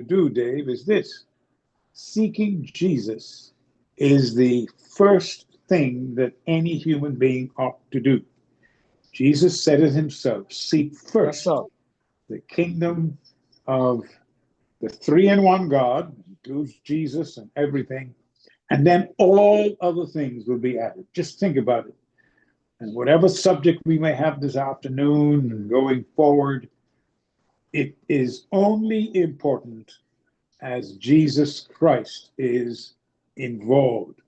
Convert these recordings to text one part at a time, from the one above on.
to do, Dave, is this: seeking Jesus is the first thing that any human being ought to do. Jesus said it himself: seek Yes, sir. first the kingdom of the three in one God, includes Jesus and everything, and then all other things will be added. Just think about it. And whatever subject we may have this afternoon and going forward, it is only important as Jesus Christ is involved.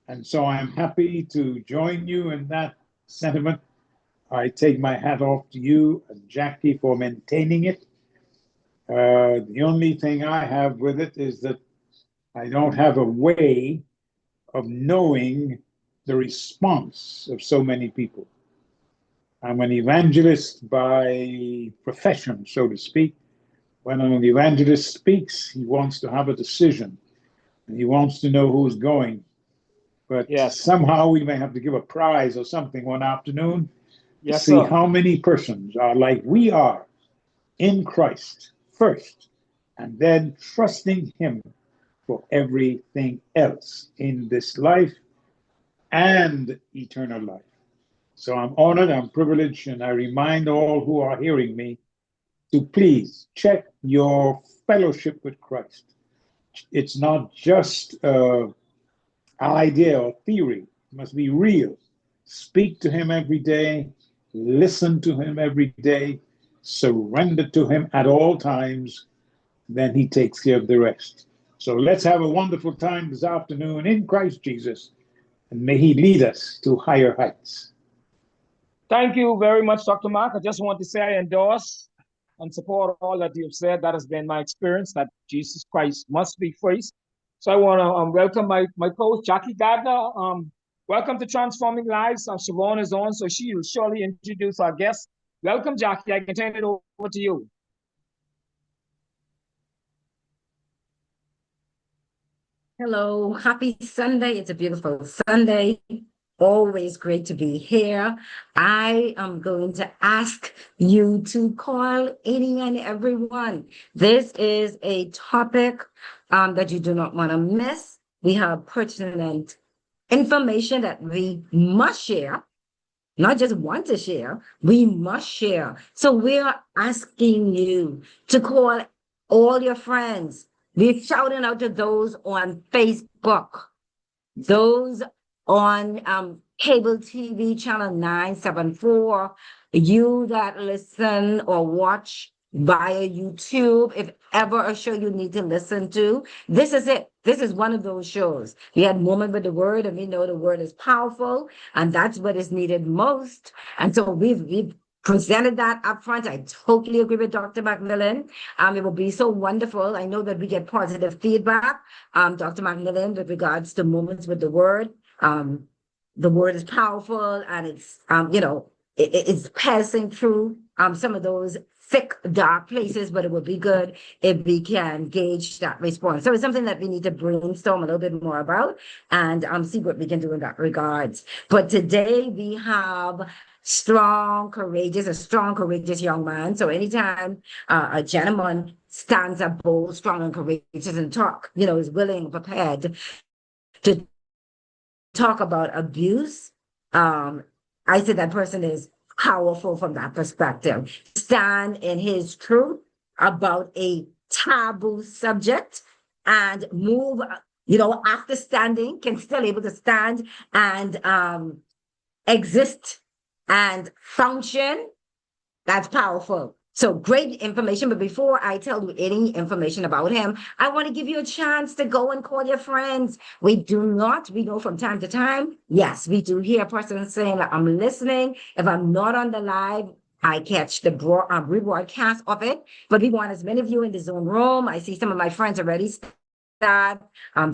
And so I'm happy to join you in that sentiment. I take my hat off to you and Jackie for maintaining it. The only thing I have with it is that I don't have a way of knowing the response of so many people. I'm an evangelist by profession, so to speak. When an evangelist speaks, he wants to have a decision and he wants to know who's going. But Yes. somehow we may have to give a prize or something one afternoon to Yes, see sir. how many persons are like we are in Christ first, and then trusting Him for everything else in this life and eternal life. So I'm honored, I'm privileged, and I remind all who are hearing me to please check your fellowship with Christ. It's not just an idea or theory, it must be real. Speak to Him every day, listen to Him every day, surrender to Him at all times, then He takes care of the rest. So let's have a wonderful time this afternoon in Christ Jesus, and may He lead us to higher heights. Thank you very much, Dr. Mark. I just want to say I endorse and support all that you've said. That has been my experience, that Jesus Christ must be first. So I want to welcome my coach, Jackie Gardner. Welcome to Transforming Lives. Siobhan is on, so she will surely introduce our guest. Welcome, Jackie. I can turn it over to you. Hello, happy Sunday. It's a beautiful Sunday. Always great to be here. I am going to ask you to call any and everyone. This is a topic that you do not want to miss. We have pertinent information that we must share, not just want to share, we must share. So we're asking you to call all your friends. We're shouting out to those on Facebook, those on cable TV channel 974, you that listen or watch via YouTube, if ever a show you need to listen to, this is it. This is one of those shows. We had Moment with the Word, and we know the Word is powerful, and that's what is needed most. And so we've presented that up front. I totally agree with Dr. McMillan. It will be so wonderful. I know that we get positive feedback, Dr. McMillan, with regards to Moments with the Word. The Word is powerful, and it's, it's passing through some of those thick, dark places, but it would be good if we can gauge that response. So it's something that we need to brainstorm a little bit more about and see what we can do in that regards. But today we have a strong, courageous young man. So anytime a gentleman stands up bold, strong, and courageous and talk, is willing and prepared to talk about abuse, I say that person is powerful from that perspective. Stand in his truth about a taboo subject and move, after standing, can still able to stand and exist and function. That's powerful. So great information. But before I tell you any information about him, I want to give you a chance to go and call your friends. We know from time to time, yes, we do hear a person saying, I'm listening. If I'm not on the live, I catch the rebroadcast of it. But we want as many of you in the Zoom room. I see some of my friends already start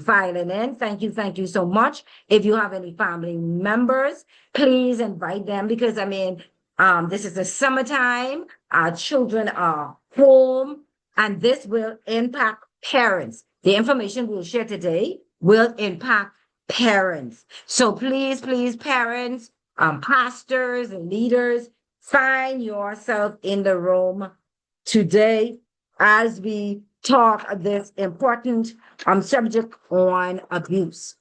filing in. Thank you so much. If you have any family members, please invite them, because this is the summertime. Our children are home, and this will impact parents. The information we'll share today will impact parents. So please, parents, pastors and leaders, find yourself in the room today as we talk this important subject on abuse.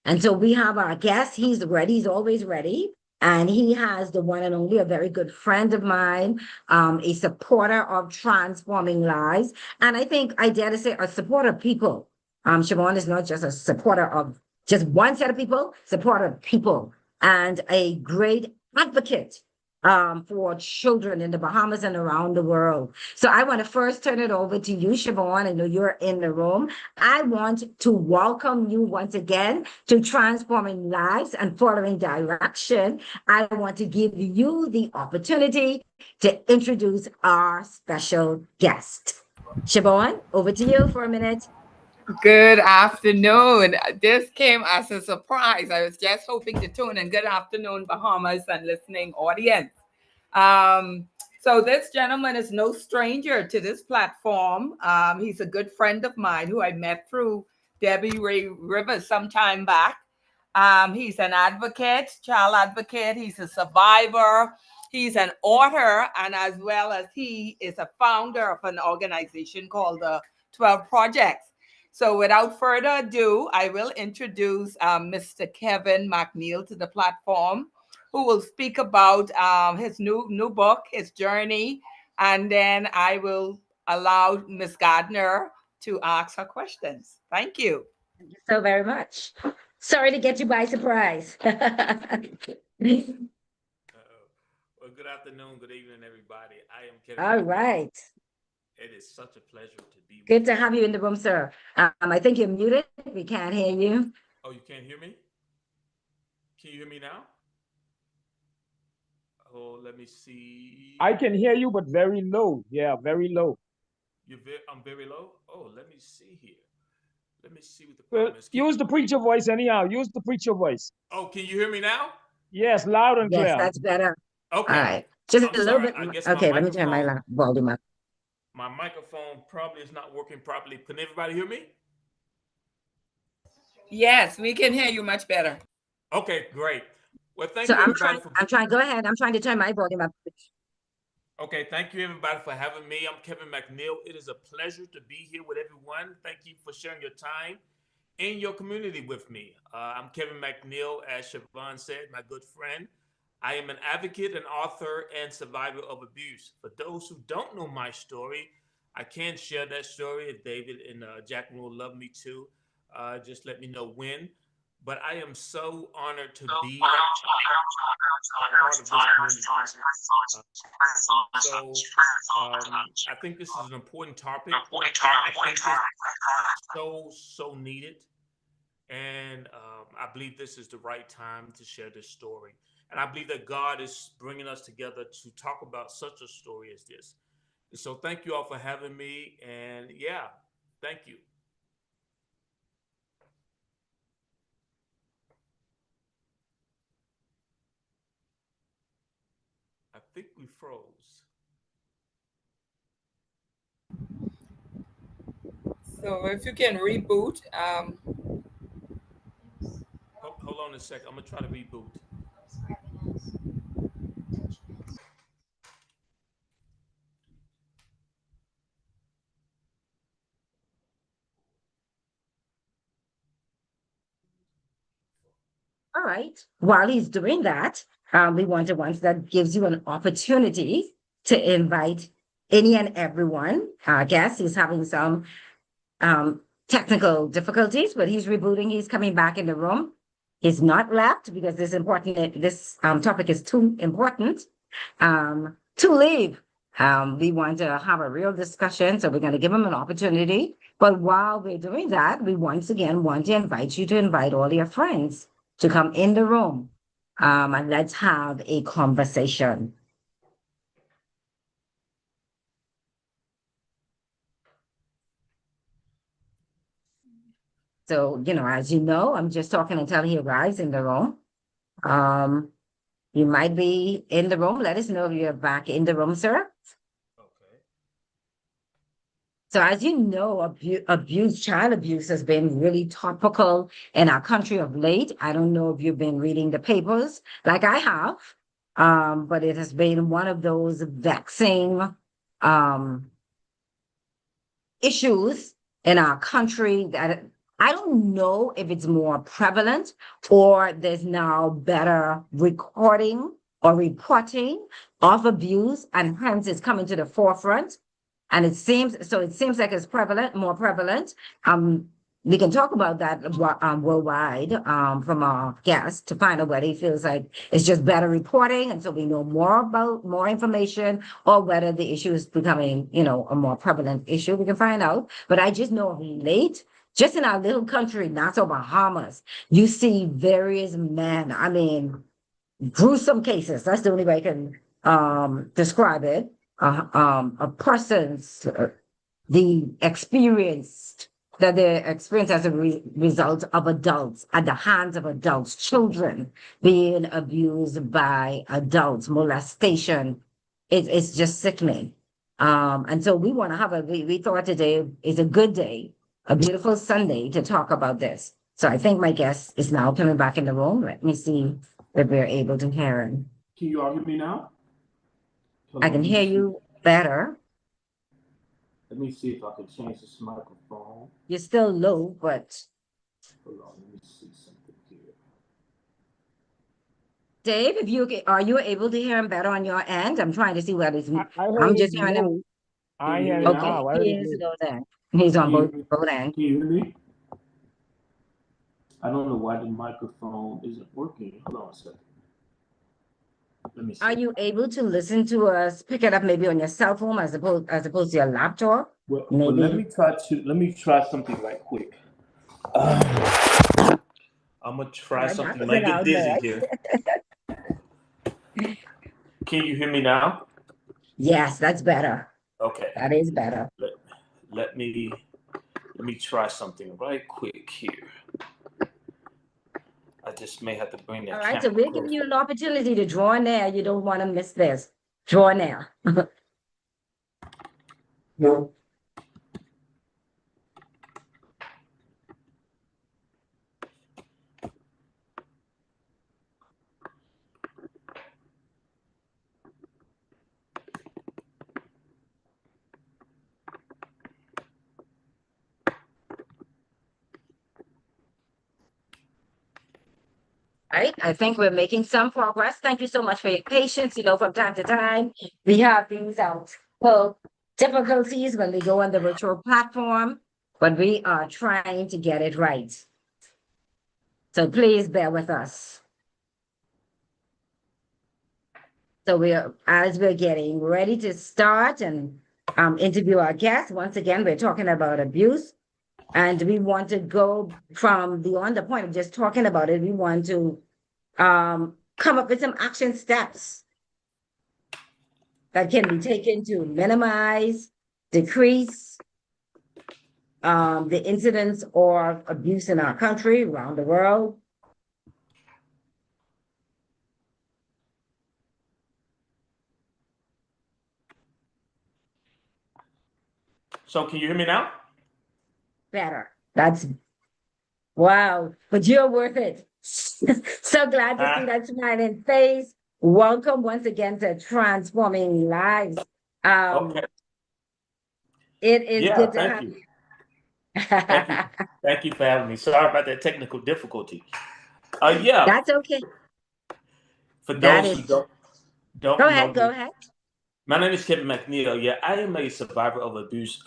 And so we have our guest. He's ready. He's always ready. And he has the one and only, a very good friend of mine, a supporter of transforming lives. And I think I dare to say a supporter of people. Siobhan is not just a supporter of just one set of people, supporter of people, and a great advocate for children in the Bahamas and around the world. So I want to first turn it over to you, Siobhan. I know you're in the room. I want to welcome you once again to Transforming Lives and Following Direction. I want to give you the opportunity to introduce our special guest. Siobhan, over to you for a minute. Good afternoon. This came as a surprise. I was just hoping to tune in. Good afternoon, Bahamas and listening audience. So this gentleman is no stranger to this platform. He's a good friend of mine who I met through Debbie Ray Rivers some time back. He's an advocate, child advocate. He's a survivor. He's an author, and as well as he is a founder of an organization called the 12 Projects. So without further ado, I will introduce Mr. Kevin McNeil to the platform, who will speak about his new book, his journey, and then I will allow Ms. Gardner to ask her questions. Thank you. Thank you so very much. Sorry to get you by surprise. Well, good afternoon, good evening, everybody. I am Kevin. All right. It is such a pleasure to be Good to have you in the room, sir. I think you're muted. We can't hear you. Oh, you can't hear me? Can you hear me now? Oh, let me see. I can hear you, but very low. Yeah, very low. I'm very low? Oh, let me see here. Let me see what the Well, problem is. use the preacher voice anyhow. Use the preacher voice. Oh, can you hear me now? Yes, loud and Yes, clear. that's better. Okay. All right. Just I'm a little sorry. bit. I guess Okay, my let me turn my microphone- volume up. My microphone probably is not working properly. Can everybody hear me? Yes, we can hear you much better. Okay, great. Well, thank So you everybody for I'm trying, go ahead. I'm trying to turn my volume up. Okay, thank you everybody for having me. I'm Kevin McNeil. It is a pleasure to be here with everyone. Thank you for sharing your time in your community with me. I'm Kevin McNeil, as Siobhan said, my good friend. I am an advocate, an author, and survivor of abuse. For those who don't know my story, I can share that story if David and Jacqueline will love me too. Just let me know when. But I am so honored to be a part of this community. I think this is an important topic. I think this is so needed. And I believe this is the right time to share this story. And I believe that God is bringing us together to talk about such a story as this. So thank you all for having me. And yeah, thank you. I think we froze. So if you can reboot. Hold on a second. I'm going to try to reboot. All right. While he's doing that, we want to once that gives you an opportunity to invite any and everyone. Our guest is having some technical difficulties, but he's rebooting. He's coming back in the room. He's not left because this topic is too important to leave. We want to have a real discussion, so we're going to give him an opportunity. But while we're doing that, we once again want to invite you to invite all your friends to come in the room, and let's have a conversation. So, as you know, I'm just talking until he arrives in the room. You might be in the room. Let us know if you're back in the room, sir. Okay. So as you know, child abuse has been really topical in our country of late. I don't know if you've been reading the papers like I have, but it has been one of those vexing issues in our country that I don't know if it's more prevalent or there's now better recording or reporting of abuse, and hence it's coming to the forefront. And it seems like it's prevalent, more prevalent. We can talk about that worldwide from our guest to find out whether he feels like it's just better reporting, and so we know more information, or whether the issue is becoming, a more prevalent issue. We can find out. But I just know of late, just in our little country, Nassau, Bahamas, you see various men. I mean, gruesome cases. That's the only way I can describe it. A person's the experience as a result of adults, at the hands of adults, children being abused by adults, molestation. It's just sickening. And so we want to have we thought today is a good day, a beautiful Sunday to talk about this. So I think my guest is now coming back in the room. Let me see if we're able to hear him. Can you all hear me now? Hello, I can hear you better. Let me see if I can change this microphone. You're still low, but Hold on, let me see something here. Dave, are you able to hear him better on your end? I'm trying to see what is. I I'm heard just it hearing him. low. I hear it Okay. now. I heard He it is low. low then. He's on Can both ends. Can you hear me? I don't know why the microphone isn't working. Hold on a second. Let me see. Are you able to listen to us? Pick it up maybe on your cell phone as opposed to your laptop. Well, Maybe. let me try something right quick. I'm gonna try Right, something. that's Might get out dizzy there. here. Can you hear me now? Yes, that's better. Okay. That is better. Let me try something right quick here. I just may have to bring that. All right, so camera we're giving closer. you an opportunity to draw near. You don't want to miss this. Draw near. No. Right, I think we're making some progress. Thank you so much for your patience. From time to time, we have these difficulties when we go on the virtual platform, but we are trying to get it right. So please bear with us. So as we're getting ready to start and interview our guests, once again, we're talking about abuse. And we want to go from beyond the point of just talking about it. We want to come up with some action steps that can be taken to minimize, decrease the incidence or abuse in our country, around the world. So can you hear me now? Better. That's wow, but you're worth it. So glad to see that smiling face. Welcome once again to Transforming Lives. Okay. It is good to have you. Thank you for having me. Sorry about that technical difficulty. Yeah. That's okay. For those who don't Go know, go ahead. My name is Kevin McNeil. Yeah, I am a survivor of abuse.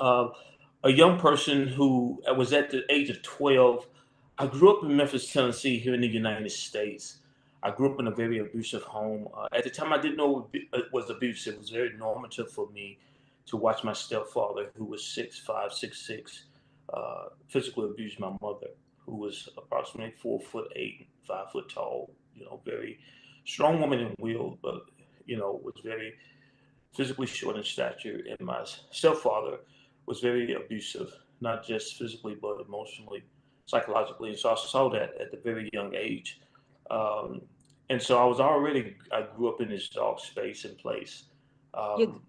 A young person who was at the age of 12. I grew up in Memphis, Tennessee, here in the United States. I grew up in a very abusive home. At the time, I didn't know it was abuse. It was very normative for me to watch my stepfather, who was 6'5", 6'6", physically abuse my mother, who was approximately 4'8", 5 foot tall. Very strong woman in will, but was very physically short in stature. And my stepfather was very abusive, not just physically but emotionally, psychologically. And so I saw that at the very young age. And so I grew up in this dark space and place.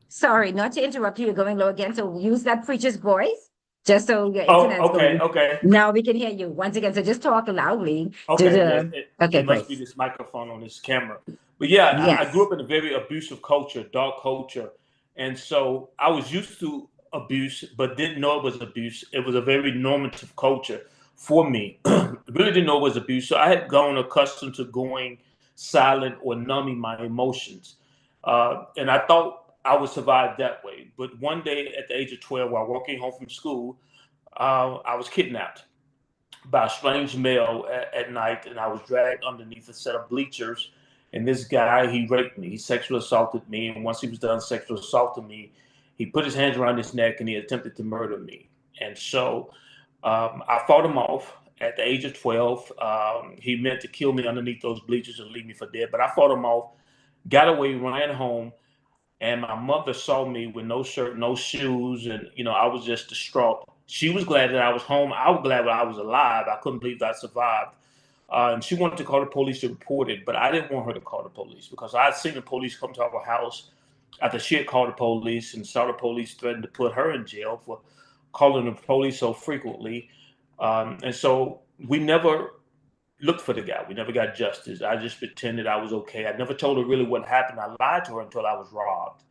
Sorry, not to interrupt you. You're going low again. So use that preacher's voice, just so your internet's going. Okay. Now we can hear you once again. So just talk loudly. Okay. It must great. be this microphone on this camera. But yeah, Yes. I grew up in a very abusive culture, dark culture. And so I was used to abuse, but didn't know it was abuse. It was a very normative culture for me. Really didn't know it was abuse. So I had grown accustomed to going silent or numbing my emotions. And I thought I would survive that way. But one day at the age of 12, while walking home from school, I was kidnapped by a strange male at night, and I was dragged underneath a set of bleachers. And this guy, he raped me. He sexually assaulted me. And once he was done sexually assaulting me, he put his hands around his neck and he attempted to murder me. And so I fought him off at the age of 12. He meant to kill me underneath those bleachers and leave me for dead. But I fought him off, got away, ran home. And my mother saw me with no shirt, no shoes. And, I was just distraught. She was glad that I was home. I was glad that I was alive. I couldn't believe that I survived. And she wanted to call the police to report it, but I didn't want her to call the police because I had seen the police come to our house after she had called the police and saw the police threaten to put her in jail for calling the police so frequently. And so we never looked for the guy. We never got justice. I just pretended I was okay. I never told her really what happened. I lied to her until I was robbed.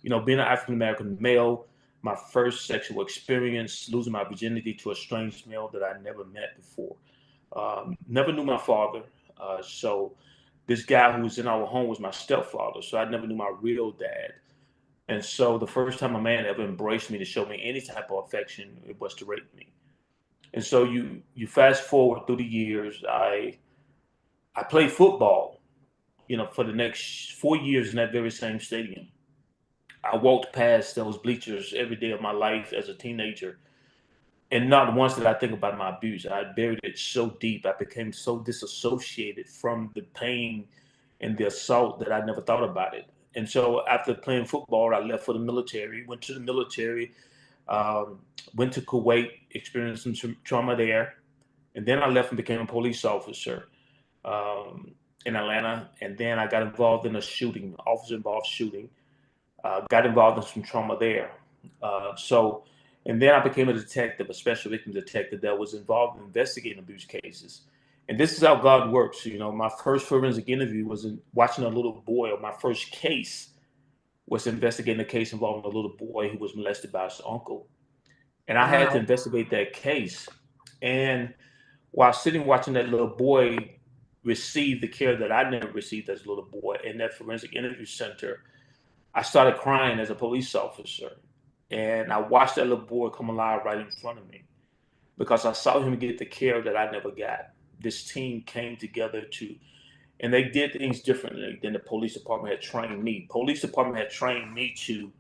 Being an African-American male, my first sexual experience, losing my virginity to a strange male that I never met before. Never knew my father. So this guy who was in our home was my stepfather. So I never knew my real dad. And so the first time a man ever embraced me to show me any type of affection, it was to rape me. And so you fast forward through the years, I played football, for the next 4 years in that very same stadium. I walked past those bleachers every day of my life as a teenager. And not once did I think about my abuse. I buried it so deep. I became so disassociated from the pain and the assault that I never thought about it. And so after playing football, I left for the military, went to the military, went to Kuwait, experienced some trauma there. And then I left and became a police officer in Atlanta. And then I got involved in a shooting, officer-involved shooting. Got involved in some trauma there. And then I became a detective, a special victim detective that was involved in investigating abuse cases. And this is how God works. My first forensic interview was watching a little boy, or my first case was investigating a case involving a little boy who was molested by his uncle. And I had to investigate that case. And while sitting watching that little boy receive the care that I never received as a little boy in that forensic interview center, I started crying as a police officer. And I watched that little boy come alive right in front of me because I saw him get the care that I never got. This team came together and they did things differently than the police department had trained me. Police department had trained me to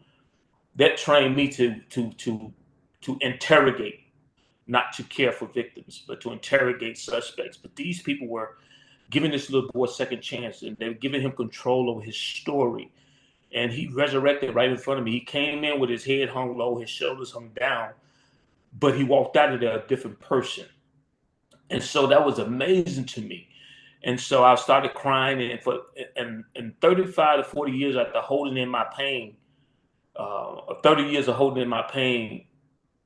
interrogate, not to care for victims, but to interrogate suspects. But these people were giving this little boy a second chance, and they were giving him control over his story. And he resurrected right in front of me. He came in with his head hung low, his shoulders hung down, but he walked out of there a different person. And so that was amazing to me. And so I started crying, and 35 to 40 years after holding in my pain, 30 years of holding in my pain,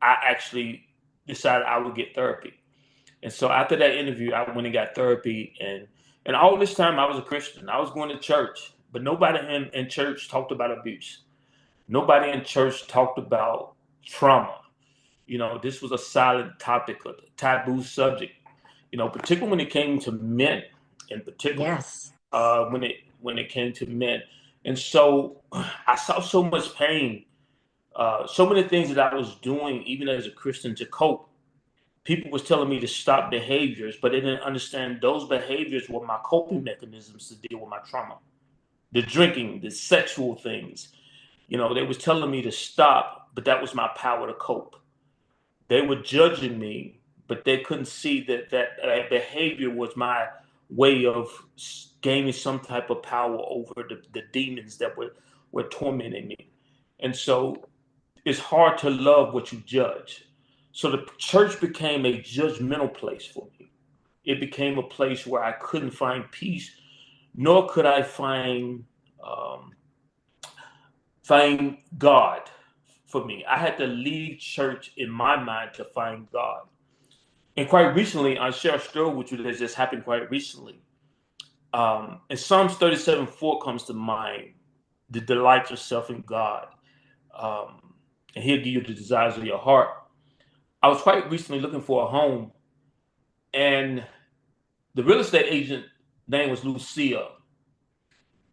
I actually decided I would get therapy. And so after that interview, I went and got therapy. And all this time I was a Christian. I was going to church. But nobody in church talked about abuse. Nobody in church talked about trauma. This was a silent topic, a taboo subject, particularly when it came to men in particular. Yes. When it came to men. And so I saw so much pain, so many things that I was doing, even as a Christian, to cope. People was telling me to stop behaviors, but they didn't understand those behaviors were my coping mechanisms to deal with my trauma. The drinking, the sexual things, they was telling me to stop, but that was my power to cope. They were judging me, but they couldn't see that behavior was my way of gaining some type of power over the demons that were tormenting me. And so it's hard to love what you judge. So the church became a judgmental place for me. It became a place where I couldn't find peace, nor could I find God for me. I had to leave church in my mind to find God. And quite recently, I'll share a story with you that just happened quite recently. And Psalms 37:4 comes to mind, to delight yourself in God. and he'll give you the desires of your heart. I was quite recently looking for a home, and the real estate agent name was Lucia,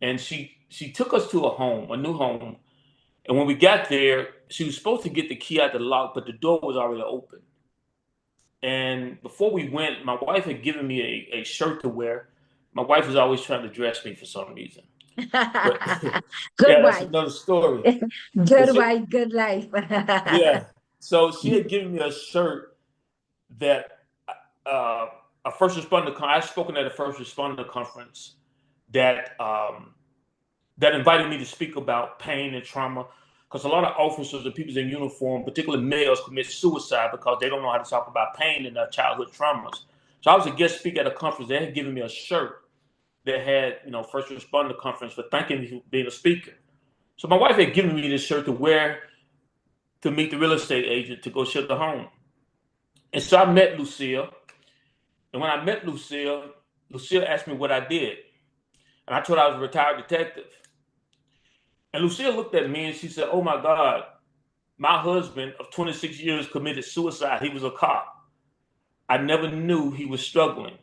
and she took us to a new home. And when we got there, she was supposed to get the key out the lock, but the door was already open. And before we went, my wife had given me a shirt to wear. My wife is always trying to dress me for some reason. But, Good yeah, that's wife. another story. Good wife, good life. Yeah. So she had given me a shirt that a first responder. I've spoken at a first responder conference that that invited me to speak about pain and trauma, because a lot of officers and people in uniform, particularly males, commit suicide because they don't know how to talk about pain and their childhood traumas. So I was a guest speaker at a conference. They had given me a shirt that had, first responder conference for thanking me for being a speaker. So my wife had given me this shirt to wear to meet the real estate agent to go show the home. And so I met Lucille. And when I met Lucille, Lucille asked me what I did. And I told her I was a retired detective. And Lucille looked at me and she said, "Oh my God, my husband of 26 years committed suicide. He was a cop. I never knew he was struggling.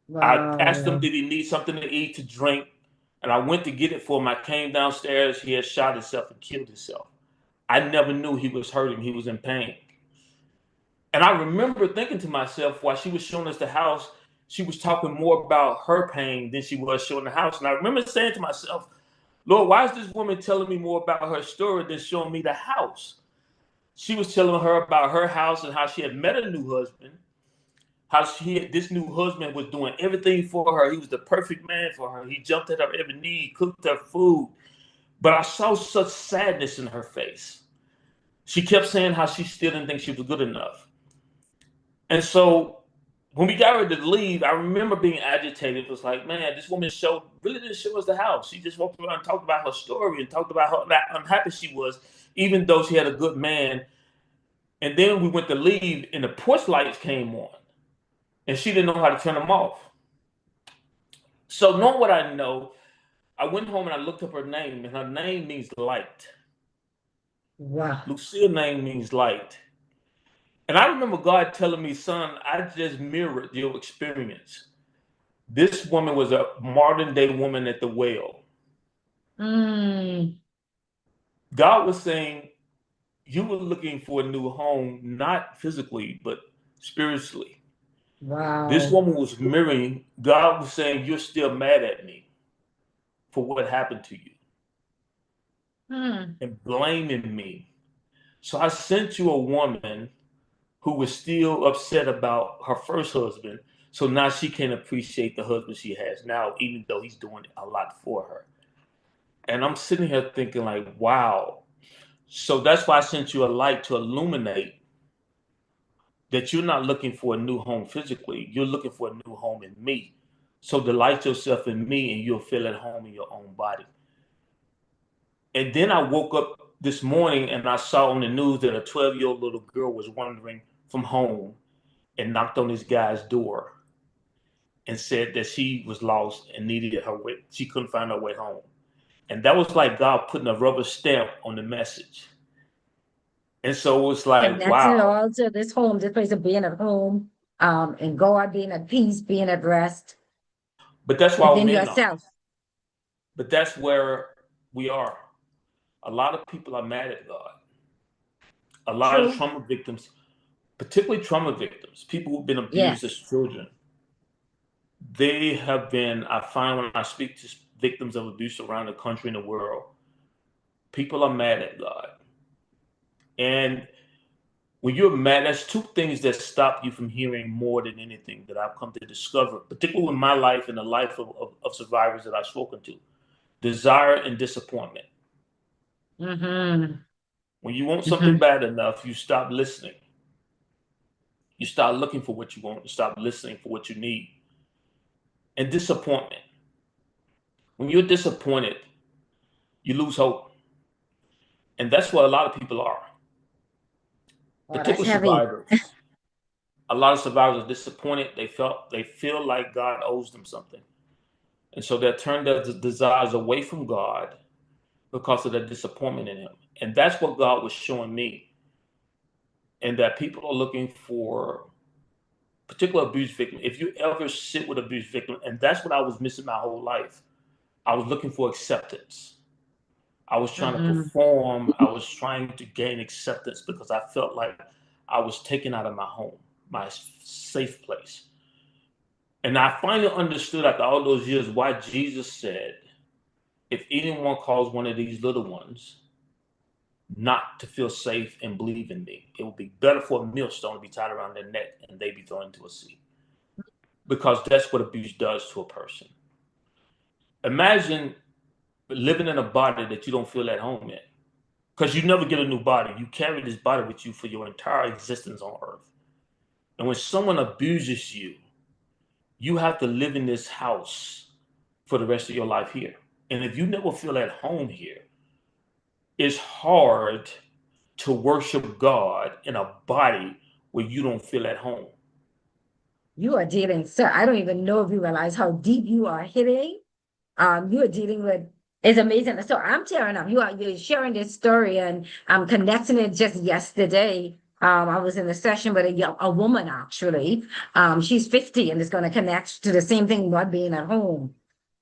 Wow. I asked him, did he need something to eat, to drink? And I went to get it for him. I came downstairs. He had shot himself and killed himself. I never knew he was hurting. He was in pain." And I remember thinking to myself, while she was showing us the house, she was talking more about her pain than she was showing the house. And I remember saying to myself, "Lord, why is this woman telling me more about her story than showing me the house?" She was telling her about her house and how she had met a new husband, how this new husband was doing everything for her. He was the perfect man for her. He jumped at her every need, cooked her food. But I saw such sadness in her face. She kept saying how she still didn't think she was good enough. And so when we got ready to leave, I remember being agitated. It was like, man, this woman really didn't show us the house. She just walked around and talked about her story and talked about how unhappy she was, even though she had a good man. And then we went to leave and the porch lights came on and she didn't know how to turn them off. So knowing what I know, I went home and I looked up her name, and her name means light. Wow. Lucille's name means light. And I remember God telling me, "Son, I just mirrored your experience. This woman was a modern day woman at the well." Mm. God was saying, you were looking for a new home, not physically, but spiritually. Wow. This woman was mirroring. God was saying, you're still mad at me for what happened to you and blaming me. So I sent you a woman who was still upset about her first husband. So now she can appreciate the husband she has now, even though he's doing a lot for her. And I'm sitting here thinking like, wow. So that's why I sent you a light to illuminate that you're not looking for a new home physically. You're looking for a new home in me. So delight yourself in me and you'll feel at home in your own body. And then I woke up this morning and I saw on the news that a 12-year-old little girl was wandering from home and knocked on this guy's door and said that she was lost and needed her way. She couldn't find her way home. And that was like God putting a rubber stamp on the message. And so it was like, And that's wow. it all to this home, this place of being at home, and God being at peace, being at rest. But that's why within men yourself. are. But that's where we are. A lot of people are mad at God. A lot of trauma victims, particularly trauma victims, people who've been abused as children, they have been, I find when I speak to victims of abuse around the country and the world, people are mad at God. And when you're mad, there's two things that stop you from hearing more than anything that I've come to discover, particularly in my life and the life of survivors that I've spoken to: desire and disappointment. When you want something bad enough, you stop listening. You start looking for what you want. You stop listening for what you need. And disappointment. When you're disappointed, you lose hope. And that's what a lot of people are. Particularly survivors. A lot of survivors are disappointed. They feel like God owes them something. And so they turn their desires away from God because of the disappointment in him. And that's what God was showing me. And that people are looking for particular abuse victim. If you ever sit with abuse victim, and that's what I was missing my whole life. I was looking for acceptance. I was trying to perform. I was trying to gain acceptance because I felt like I was taken out of my home, my safe place. And I finally understood after all those years why Jesus said, if anyone calls one of these little ones not to feel safe and believe in me, it would be better for a millstone to be tied around their neck and they be thrown into a sea. Because that's what abuse does to a person. Imagine living in a body that you don't feel at home in. Because you never get a new body. You carry this body with you for your entire existence on earth. And when someone abuses you, you have to live in this house for the rest of your life here. And if you never feel at home here, it's hard to worship God in a body where you don't feel at home. You are dealing, sir. I don't even know if you realize how deep you are hitting. You are dealing with, it's amazing. So I'm tearing up. You're sharing this story, and I'm connecting it just yesterday. I was in a session with a woman, actually. She's 50 and is going to connect to the same thing, not being at home.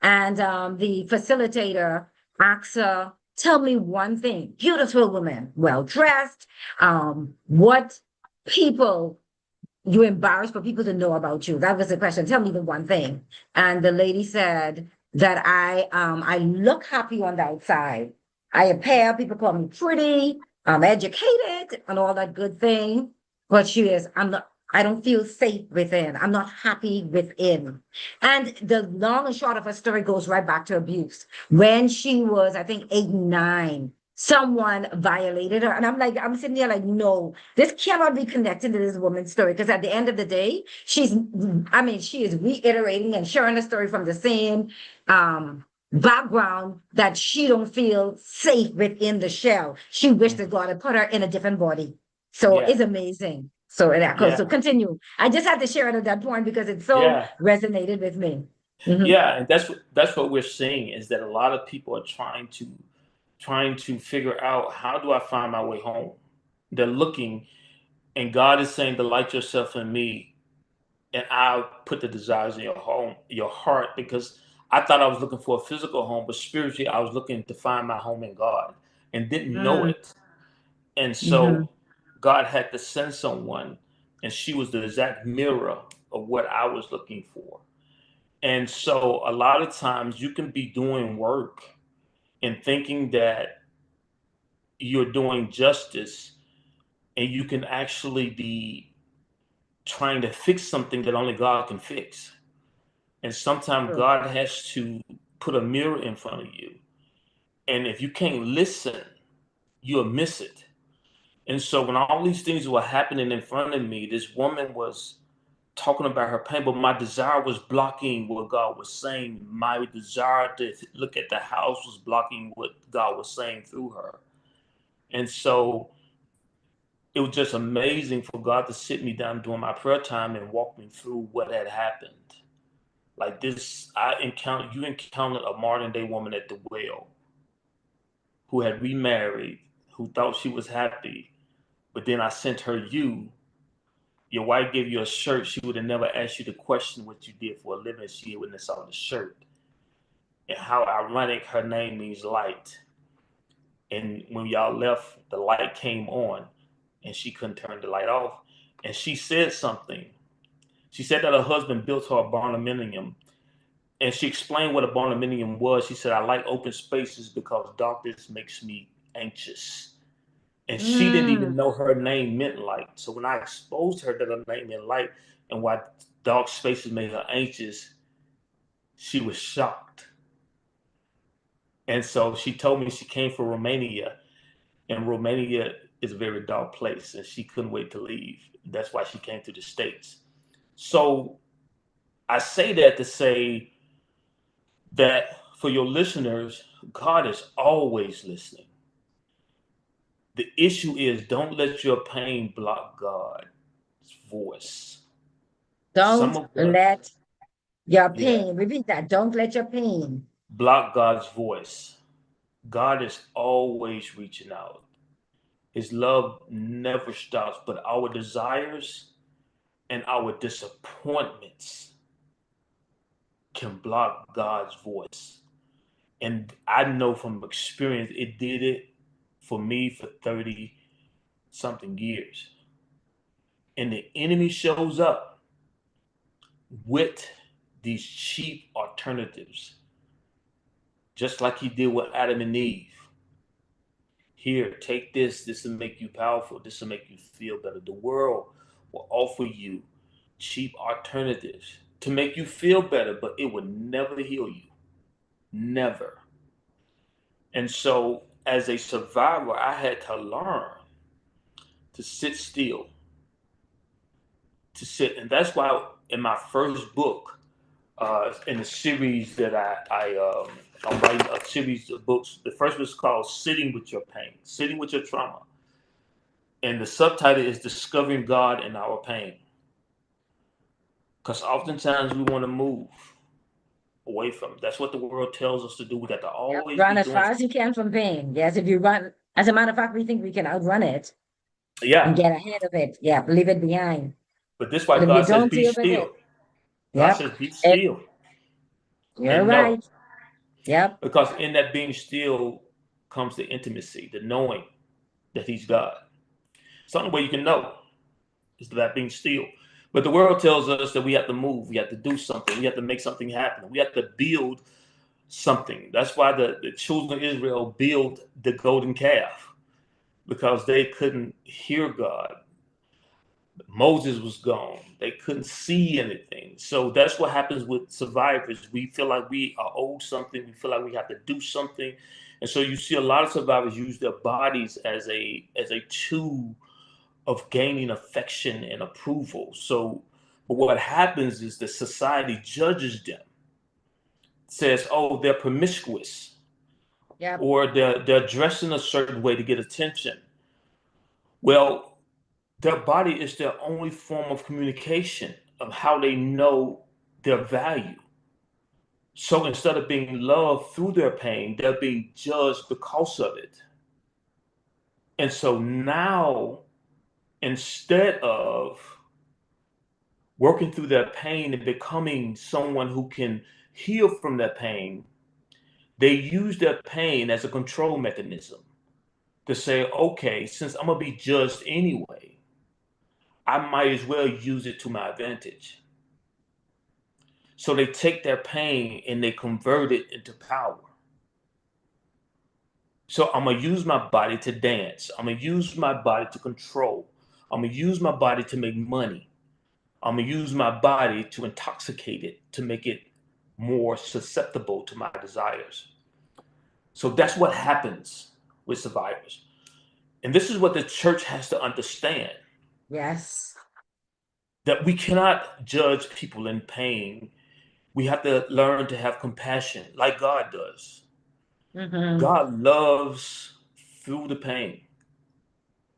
And the facilitator asks her, tell me one thing, beautiful woman, well-dressed, what people you're embarrassed for people to know about you. That was the question. Tell me the one thing. And the lady said that I look happy on the outside. I appear, people call me pretty, I'm educated and all that good thing. But I don't feel safe within. I'm not happy within. And the long and short of her story goes right back to abuse. When she was, I think, 8, 9, someone violated her. And I'm sitting there like, no, this cannot be connected to this woman's story. Because at the end of the day, she is reiterating and sharing a story from the same background that she don't feel safe within the shell. She wished that God had put her in a different body. So it's amazing. So so continue. I just had to share it at that point because it so resonated with me. Yeah, and that's what we're seeing is that a lot of people are trying to figure out, how do I find my way home? They're looking, and God is saying, delight yourself in me, and I'll put the desires in your heart, because I thought I was looking for a physical home, but spiritually I was looking to find my home in God and didn't know it. And so God had to send someone, and she was the exact mirror of what I was looking for. And so a lot of times you can be doing work and thinking that you're doing justice, and you can actually be trying to fix something that only God can fix. And sometimes God has to put a mirror in front of you. And if you can't listen, you'll miss it. And so when all these things were happening in front of me, this woman was talking about her pain, but my desire was blocking what God was saying. My desire to look at the house was blocking what God was saying through her. And so it was just amazing for God to sit me down during my prayer time and walk me through what had happened. Like this, you encountered a modern day woman at the well who had remarried, who thought she was happy, but then I sent her you. Your wife gave you a shirt. She would have never asked you to question what you did for a living. She wouldn't have saw the shirt. And how ironic, her name means light. And when y'all left, the light came on and she couldn't turn the light off. And she said something. She said that her husband built her a barnuminium. And she explained what a barnuminium was. She said, I like open spaces because darkness makes me anxious. And she didn't even know her name meant light. So when I exposed her that her name meant light and why dark spaces made her anxious, she was shocked. And so she told me she came from Romania, and Romania is a very dark place, and she couldn't wait to leave. That's why she came to the States. So I say that to say that for your listeners, God is always listening. The issue is, don't let your pain block God's voice. Don't let your pain, repeat that, don't let your pain block God's voice. God is always reaching out. His love never stops, but our desires and our disappointments can block God's voice. And I know from experience, it did it for me for 30 something years. And the enemy shows up with these cheap alternatives, just like he did with Adam and Eve. Here, take this. This will make you powerful. This will make you feel better. The world will offer you cheap alternatives to make you feel better, but it will never heal you. Never. And so, as a survivor, I had to learn to sit still, to sit. And that's why in my first book, in the series that I'm writing a series of books. The first was called Sitting with Your Pain, Sitting with Your Trauma. And the subtitle is Discovering God in Our Pain. Because oftentimes we want to move away from it. That's what the world tells us to do. We got to always Run be as doing far as you can from pain. Yes, if you run, as a matter of fact, we think we can outrun it and Yeah. get ahead of it. Yeah, leave it behind. But this is why But if you God says, don't be deal with it, still. God yep, says, be it, still you're and know. right. Yep, Because in that being still comes the intimacy, the knowing that He's God. It's the only way you can know is that being still. But the world tells us that we have to move, we have to do something, we have to make something happen, we have to build something. That's why the children of Israel built the golden calf, because they couldn't hear God. Moses was gone. They couldn't see anything. So that's what happens with survivors. We feel like we are owed something. We feel like we have to do something. And so you see a lot of survivors use their bodies as a tool of gaining affection and approval. So, but what happens is the society judges them, says, oh, they're promiscuous, yep, or they're dressed in a certain way to get attention. Well, their body is their only form of communication of how they know their value. So instead of being loved through their pain, they're being judged because of it. And so now, instead of working through their pain and becoming someone who can heal from their pain, they use their pain as a control mechanism to say, okay, since I'm going to be judged anyway, I might as well use it to my advantage. So they take their pain and they convert it into power. So I'm going to use my body to dance. I'm going to use my body to control. I'm going to use my body to make money. I'm going to use my body to intoxicate it, to make it more susceptible to my desires. So that's what happens with survivors. And this is what the church has to understand. yes, That we cannot judge people in pain. We have to learn to have compassion like God does. mm-hmm. God loves through the pain.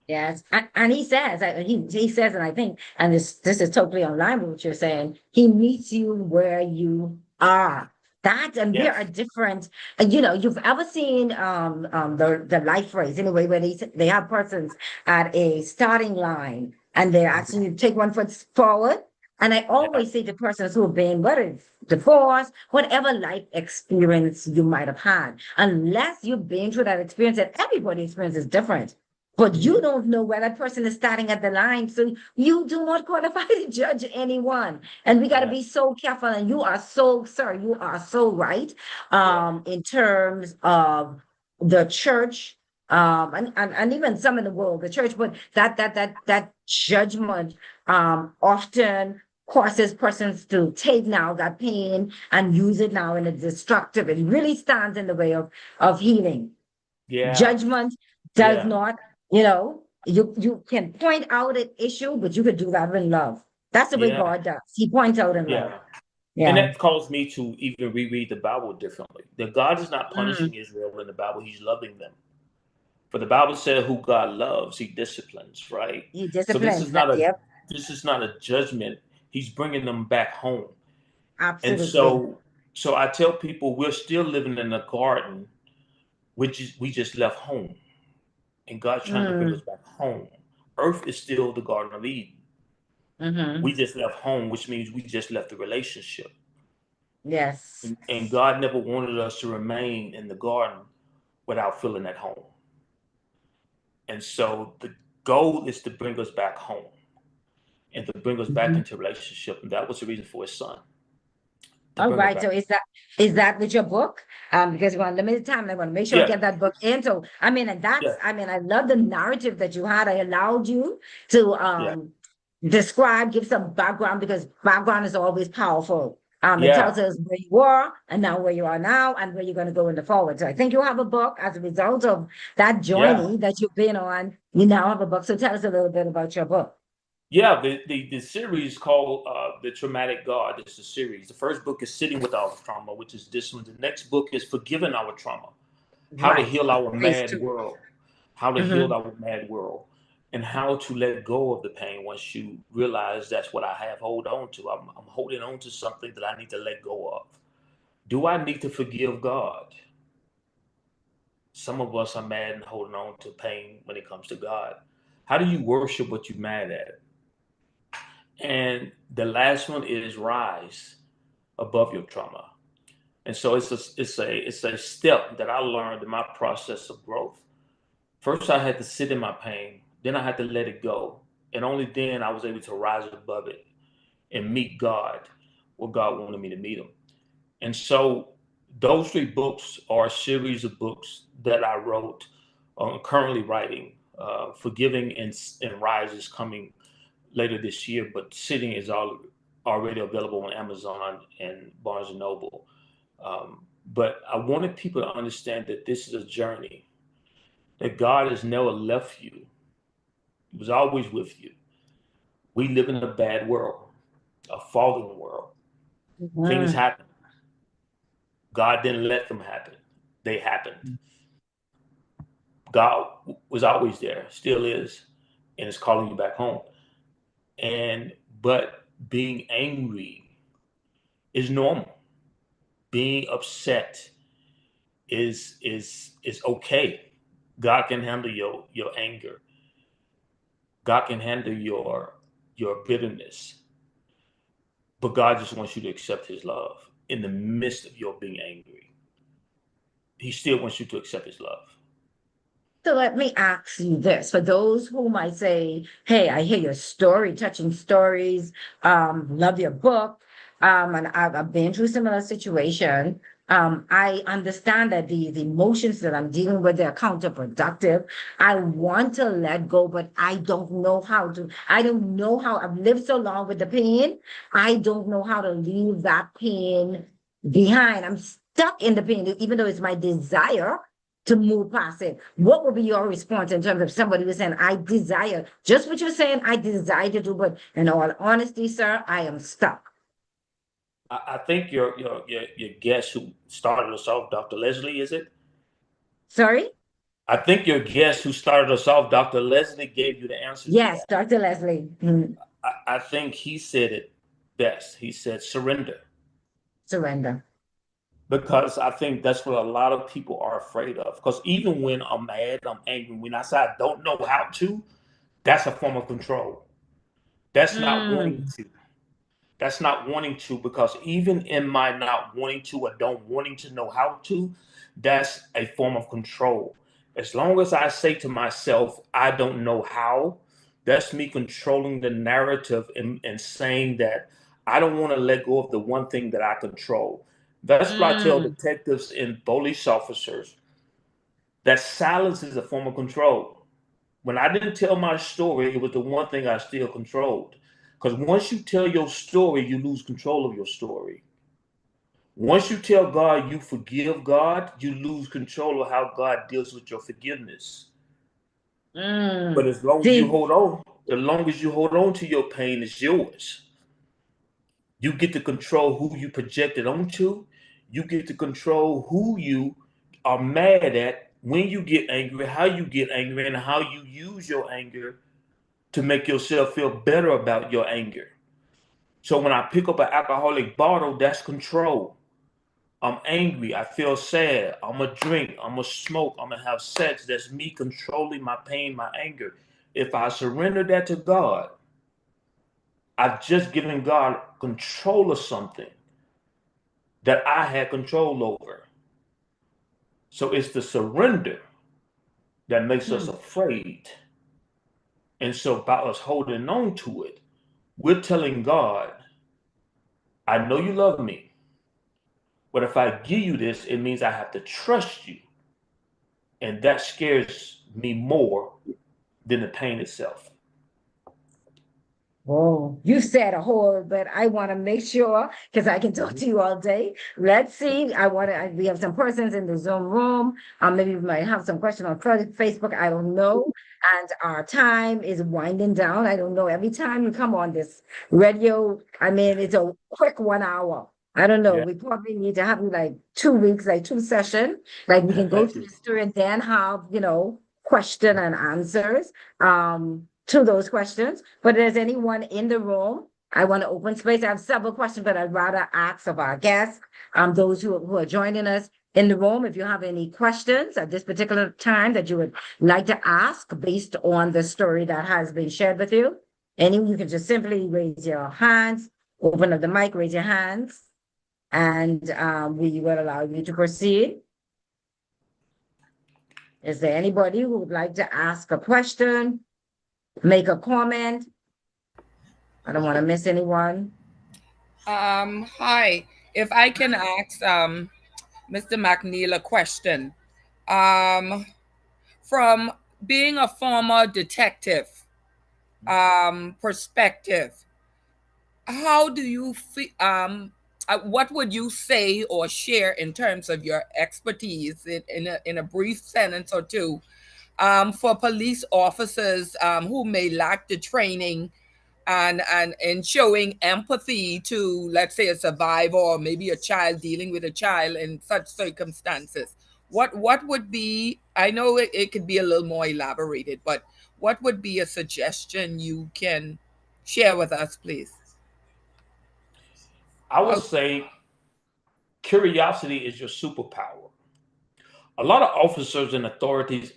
Yes, and he says, he says, and I think, and this is totally online with what you're saying. He meets you where you are. That and we are Yes. different. And you've ever seen the life race anyway, where they have persons at a starting line and they're actually take one foot forward. And I always say to persons who have been, whether it's divorce, whatever life experience you might have had, unless you've been through that experience, and everybody's experience is different. But you don't know where that person is starting at the line. So you do not qualify to judge anyone. And we got to be so careful. And you are so, sir, you are so right in terms of the church and even some in the world, the church, but that judgment often causes persons to take now that pain and use it now in a destructive. It really stands in the way of healing. Yeah. Judgment does not. You can point out an issue, but you could do that in love. That's the way God does. He points out in love. Yeah. And that caused me to even reread the Bible differently. That God is not punishing Israel in the Bible. He's loving them. For the Bible said who God loves, he disciplines, right? He disciplines. So this is not a judgment. He's bringing them back home. Absolutely. And so I tell people we're still living in a garden we just left home, and God's trying to bring us back home. Earth is still the Garden of Eden. We just left home, which means we just left the relationship. Yes. And God never wanted us to remain in the garden without feeling at home. And so the goal is to bring us back home and to bring us back into relationship. And that was the reason for his son. All right. So is that with your book? Because we're on limited time, and I want to make sure I get that book in. So I mean, and that's I mean, I love the narrative that you had. I allowed you to describe, give some background, because background is always powerful. It tells us where you were and now where you are now and where you're going to go in the forward. So I think you have a book as a result of that journey that you've been on. You now have a book. So tell us a little bit about your book. Yeah, the series called The Traumatic God. It's a series. The first book is Sitting with Our Trauma, which is this one. The next book is Forgiving Our Trauma. How to heal our mad world. How to heal our mad world. And how to let go of the pain once you realize that's what I have hold on to. I'm holding on to something that I need to let go of. Do I need to forgive God? Some of us are mad and holding on to pain when it comes to God. How do you worship what you're mad at? And the last one is rise above your trauma. And so it's a step that I learned in my process of growth. First, I had to sit in my pain. Then I had to let it go. And only then I was able to rise above it and meet God where God wanted me to meet him. And so those 3 books are a series of books that I wrote, currently writing. Forgiving and Rise is coming later this year, but Sitting is already available on Amazon and Barnes & Noble. But I wanted people to understand that this is a journey, that God has never left you. He was always with you. We live in a bad world, a fallen world. Things happen. God didn't let them happen. They happened. God was always there, still is, and is calling you back home. But being angry is normal. Being upset is okay. God can handle your anger. God can handle your bitterness. But God just wants you to accept his love in the midst of your being angry. He still wants you to accept his love. So let me ask you this, for those who might say, hey, I hear your story, touching stories, love your book, and I've been through a similar situation. I understand that the emotions that I'm dealing with, they're counterproductive. I want to let go, but I don't know how to. I don't know how. I've lived so long with the pain. I don't know how to leave that pain behind. I'm stuck in the pain, even though it's my desire to move past it. What would be your response in terms of somebody who's saying, I desire, just what you're saying, I desire to do, but in all honesty, sir, I am stuck? I think your guest who started us off, Dr. Leslie, is it? Sorry? I think your guest who started us off, Dr. Leslie, gave you the answer. Yes, Dr. Leslie. I think he said it best. He said, surrender. Surrender. Because I think that's what a lot of people are afraid of. Because even when I'm mad, I'm angry, when I say I don't know how to, that's a form of control. That's not wanting to. That's not wanting to, because even in my not wanting to or don't wanting to know how to, that's a form of control. As long as I say to myself, I don't know how, that's me controlling the narrative and saying that I don't want to let go of the one thing that I control. That's what I tell detectives and police officers, that silence is a form of control. When I didn't tell my story, it was the one thing I still controlled. Because once you tell your story, you lose control of your story. Once you tell God you forgive God, you lose control of how God deals with your forgiveness. But as long as you hold on, the longest you hold on to your pain is yours. You get to control who you project it onto. You get to control who you are mad at, when you get angry, how you get angry, and how you use your anger to make yourself feel better about your anger. So when I pick up an alcoholic bottle, that's control. I'm angry. I feel sad. I'm going to drink. I'm going to smoke. I'm going to have sex. That's me controlling my pain, my anger. If I surrender that to God, I've just given God control of something that I had control over. So it's the surrender that makes us afraid. And so by us holding on to it, we're telling God, I know you love me, but if I give you this, it means I have to trust you. And that scares me more than the pain itself. Oh, you said a whole, but I want to make sure because I can talk to you all day. Let's see. We have some persons in the Zoom room. Maybe we might have some questions on Facebook. I don't know. And our time is winding down. I don't know. Every time you come on this radio, I mean, it's a quick 1 hour. I don't know. Yeah. We probably need to have like 2 weeks, like 2 sessions. Like we can go through the story and then have, question and answers. To those questions. But if there's anyone in the room, I want to open space. I have several questions, but I'd rather ask of our guests, those who are joining us in the room, if you have any questions at this particular time that you would like to ask based on the story that has been shared with you. You can just simply raise your hands, open up the mic, raise your hands, and we will allow you to proceed. Is there anybody who would like to ask a question? Make a comment? I don't want to miss anyone. Hi. If I can ask Mr. McNeil a question. From being a former detective perspective, how do you feel? What would you say or share in terms of your expertise in a brief sentence or two for police officers who may lack the training and showing empathy to, let's say, a survivor or maybe a child dealing with a child in such circumstances? What would be, I know it could be a little more elaborated, but what would be a suggestion you can share with us, please? I would say curiosity is your superpower. A lot of officers and authorities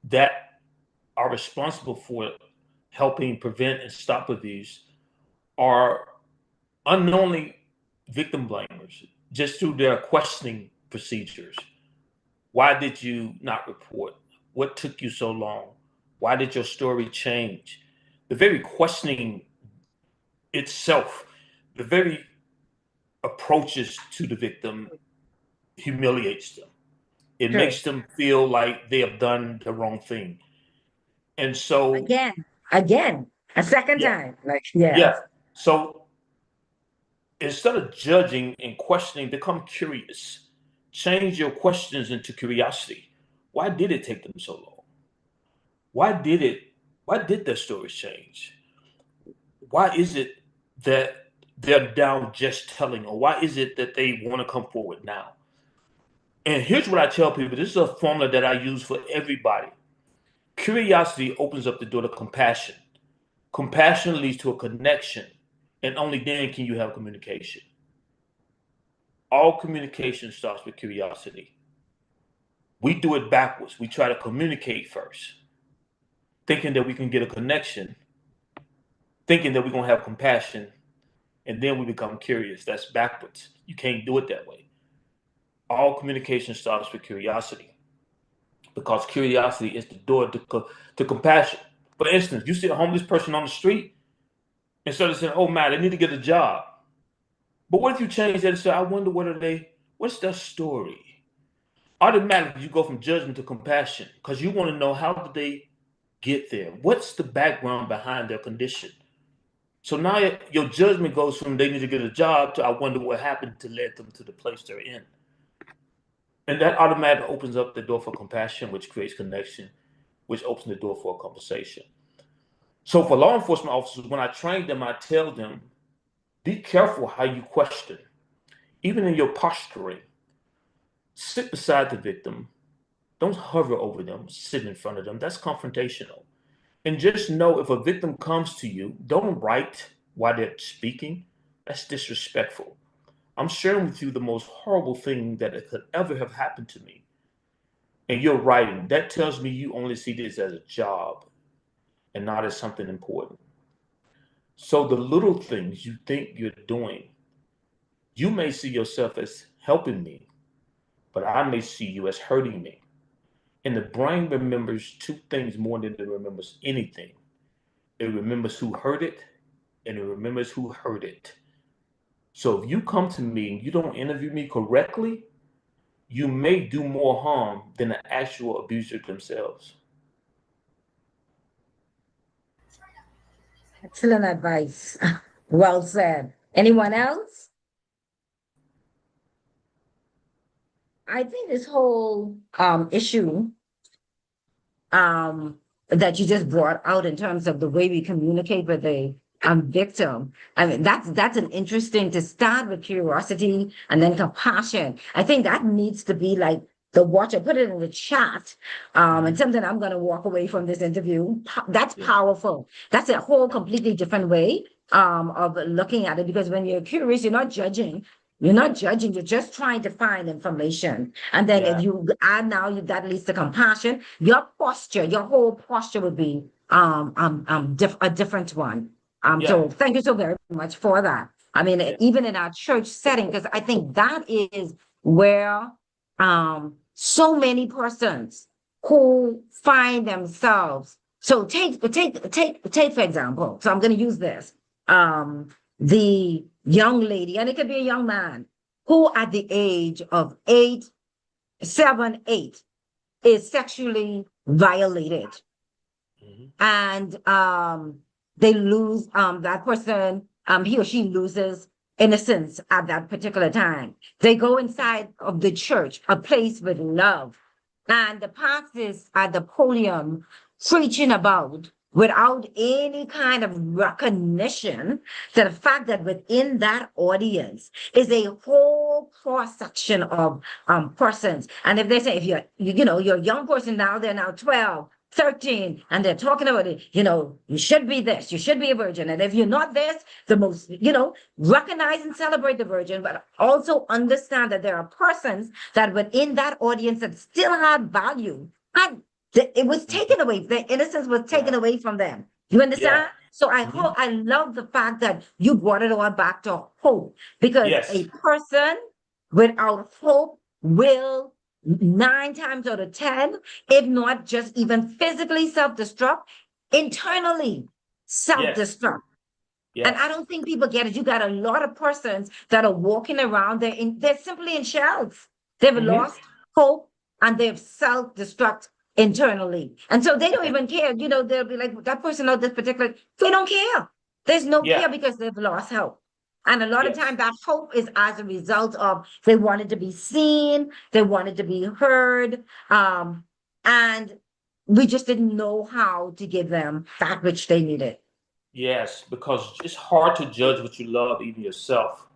that are responsible for helping prevent and stop abuse are unknowingly victim blamers just through their questioning procedures. Why did you not report? What took you so long? Why did your story change? The very questioning itself, the very approaches to the victim humiliates them. It makes them feel like they have done the wrong thing. And so again, a second time. So instead of judging and questioning, become curious. Change your questions into curiosity. Why did it take them so long? Why did their stories change? Why is it that they're down just telling, or why is it that they want to come forward now? And here's what I tell people. This is a formula that I use for everybody. Curiosity opens up the door to compassion. Compassion leads to a connection, and only then can you have communication. All communication starts with curiosity. We do it backwards. We try to communicate first, thinking that we can get a connection, thinking that we're going to have compassion, and then we become curious. That's backwards. You can't do it that way. All communication starts with curiosity, because curiosity is the door to compassion. For instance, you see a homeless person on the street, instead of saying, oh man, they need to get a job. But what if you change that and say, I wonder what's their story? Automatically, you go from judgment to compassion, because you want to know, how did they get there? What's the background behind their condition? So now your judgment goes from they need to get a job to I wonder what happened to lead them to the place they're in. And that automatically opens up the door for compassion, which creates connection, which opens the door for a conversation. So for law enforcement officers, when I train them, I tell them, be careful how you question. Even in your posturing, sit beside the victim. Don't hover over them, sit in front of them. That's confrontational. And just know, if a victim comes to you, don't write while they're speaking. That's disrespectful. I'm sharing with you the most horrible thing that could ever have happened to me. And you're writing. That tells me you only see this as a job and not as something important. So the little things you think you're doing, you may see yourself as helping me, but I may see you as hurting me. And the brain remembers two things more than it remembers anything. It remembers who hurt it, and it remembers who hurt it. So if you come to me and you don't interview me correctly, you may do more harm than the actual abuser themselves. Excellent advice. Well said. Anyone else? I think this whole issue that you just brought out in terms of the way we communicate with the victim. I mean, that's an interesting to start with curiosity and then compassion. I think that needs to be like the watch. I put it in the chat, and something I'm going to walk away from this interview. That's powerful. That's a whole completely different way of looking at it, because when you're curious, you're not judging. You're not judging, you're just trying to find information. And then if you add now, that leads to compassion, your posture, your whole posture would be a different one. So thank you so very much for that. I mean, even in our church setting, because I think that is where so many persons who find themselves. So take for example, so I'm going to use this. The young lady, and it could be a young man, who at the age of 7, 8 is sexually violated. And they lose that person, he or she loses innocence at that particular time. They go inside of the church, a place with love, and the pastor is at the podium preaching about, without any kind of recognition, to the fact that within that audience is a whole cross section of persons. And if they say, if you're a young person now, they're now 12, 13, and they're talking about it, you should be this, you should be a virgin. And if you're not this, the most, recognize and celebrate the virgin, but also understand that there are persons that within that audience that still have value. And it was taken away. Their innocence was taken away from them. You understand? So I love the fact that you brought it all back to hope, because a person without hope will 9 times out of 10, if not just even physically self-destruct, internally self-destruct. And I don't think people get it. You got a lot of persons that are walking around, they're simply in shells. They've lost hope and they've self-destruct internally. And so they don't even care. They'll be like, that person or this particular, they don't care. There's no care because they've lost hope. And a lot of times that hope is as a result of they wanted to be seen, they wanted to be heard, and we just didn't know how to give them that which they needed. Yes, because it's hard to judge what you love, even yourself.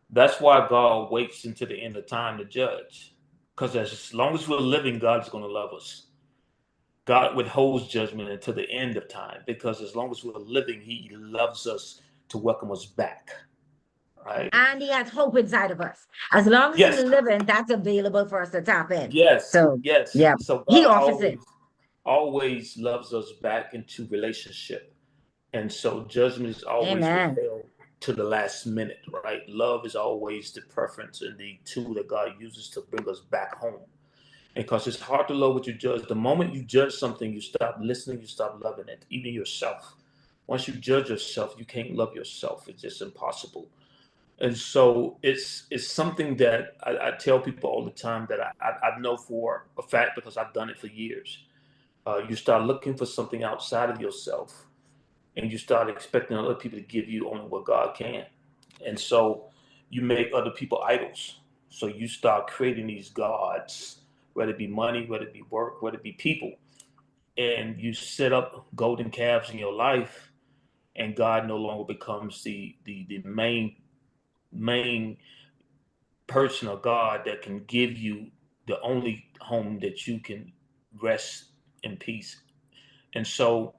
That's why God waits until the end of time to judge. Because as long as we're living, God's going to love us. God withholds judgment until the end of time, because as long as we're living, he loves us to welcome us back. Right. And he has hope inside of us. As long as we're living, that's available for us to tap in. Yes. So, yeah. So God he offers always loves us back into relationship. And so judgment is always withheld to the last minute, right? Love is always the preference and the tool that God uses to bring us back home. Because it's hard to love what you judge. The moment you judge something, you stop listening, you stop loving it, even yourself. Once you judge yourself, you can't love yourself. It's just impossible. And so it's something that I tell people all the time that I know for a fact, because I've done it for years. You start looking for something outside of yourself, and you start expecting other people to give you only what God can. And so you make other people idols. So you start creating these gods, whether it be money, whether it be work, whether it be people. And you set up golden calves in your life, and God no longer becomes the main person or God that can give you the only home that you can rest in peace. And so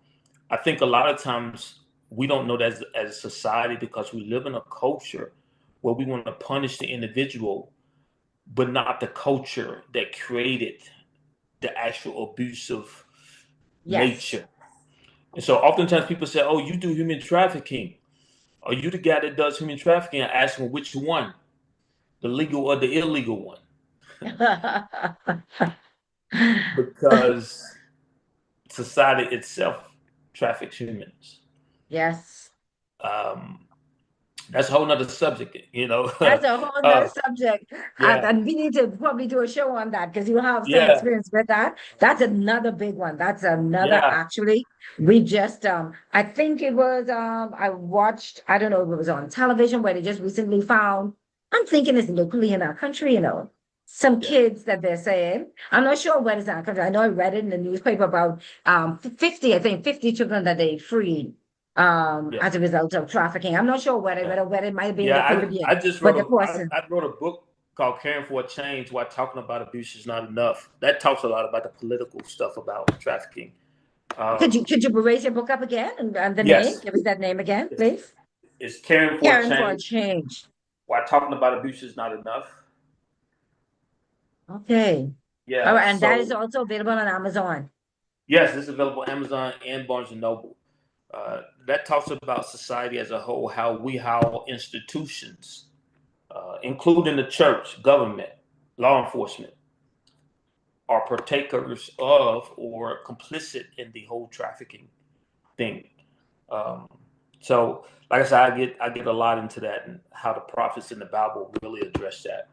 I think a lot of times we don't know that as a society, because we live in a culture where we want to punish the individual, but not the culture that created the actual abusive nature. And so oftentimes people say, oh, you do human trafficking. Are you the guy that does human trafficking? I ask them which one, the legal or the illegal one. Because society itself traffics humans. Yes. That's a whole nother subject, you know. That's a whole other subject. Yeah. And we need to probably do a show on that because you have some Yeah. experience with that. That's another big one. That's another Yeah. actually. We just I think it was I watched, I don't know if it was on television where they just recently found, I'm thinking it's locally in our country, you know, some Yeah. kids that they're saying. I'm not sure where it's in our country. I know I read it in the newspaper about 50 children that they freed Yeah. as a result of trafficking. I'm not sure whether it might have been in the Yeah, Caribbean. I just but wrote the person, I wrote a book called Caring for a Change, why talking about abuse is not enough. That talks a lot about the political stuff about trafficking. could you raise your book up again and the Yes. name? Give us that name again, please. It's Caring for a Caring for a Change, Change. why talking about abuse is not enough. Okay. Yeah. All right, and that is so- also available on Amazon. Yes, it's available on Amazon and Barnes and Noble. That talks about society as a whole, how institutions, including the church, government, law enforcement, are partakers of or complicit in the whole trafficking thing. So, like I said, I get a lot into that and how the prophets in the Bible really address that.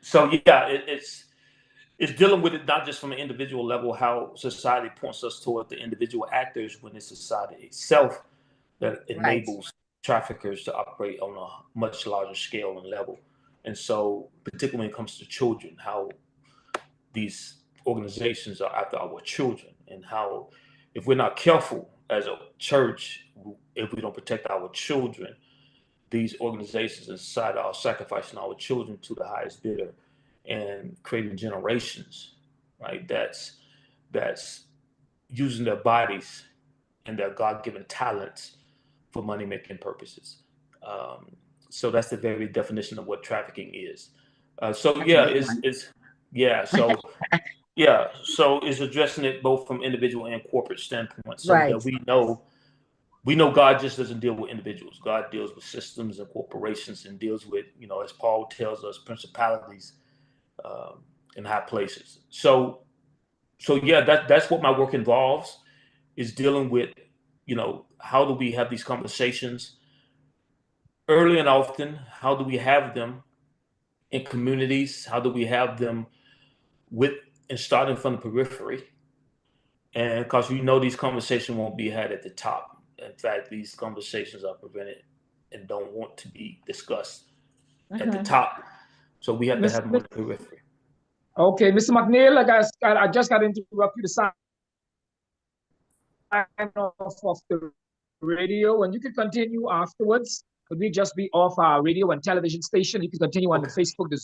So yeah, it's dealing with it not just from an individual level, how society points us toward the individual actors when it's society itself that enables traffickers to operate on a much larger scale and level. And so, particularly when it comes to children, how these organizations are after our children, and how if we're not careful as a church, if we don't protect our children, these organizations and society are sacrificing our children to the highest bidder and creating generations, right? That's using their bodies and their God-given talents for money-making purposes. So that's the very definition of what trafficking is. So it's addressing it both from individual and corporate standpoint, so that we know God just doesn't deal with individuals. God deals with systems and corporations, and deals with, you know, as Paul tells us, principalities in high places. So yeah, that's what my work involves, is dealing with, you know, how do we have these conversations early and often? How do we have them in communities? How do we have them starting from the periphery? And because we know these conversations won't be had at the top. In fact, these conversations are prevented and don't want to be discussed at the top. So we have to have them on the periphery. Okay, Mr. McNeil, I just got to interrupt you to sign off of the radio, and you can continue afterwards. But we just be off our radio and television station. You can continue on the Facebook, the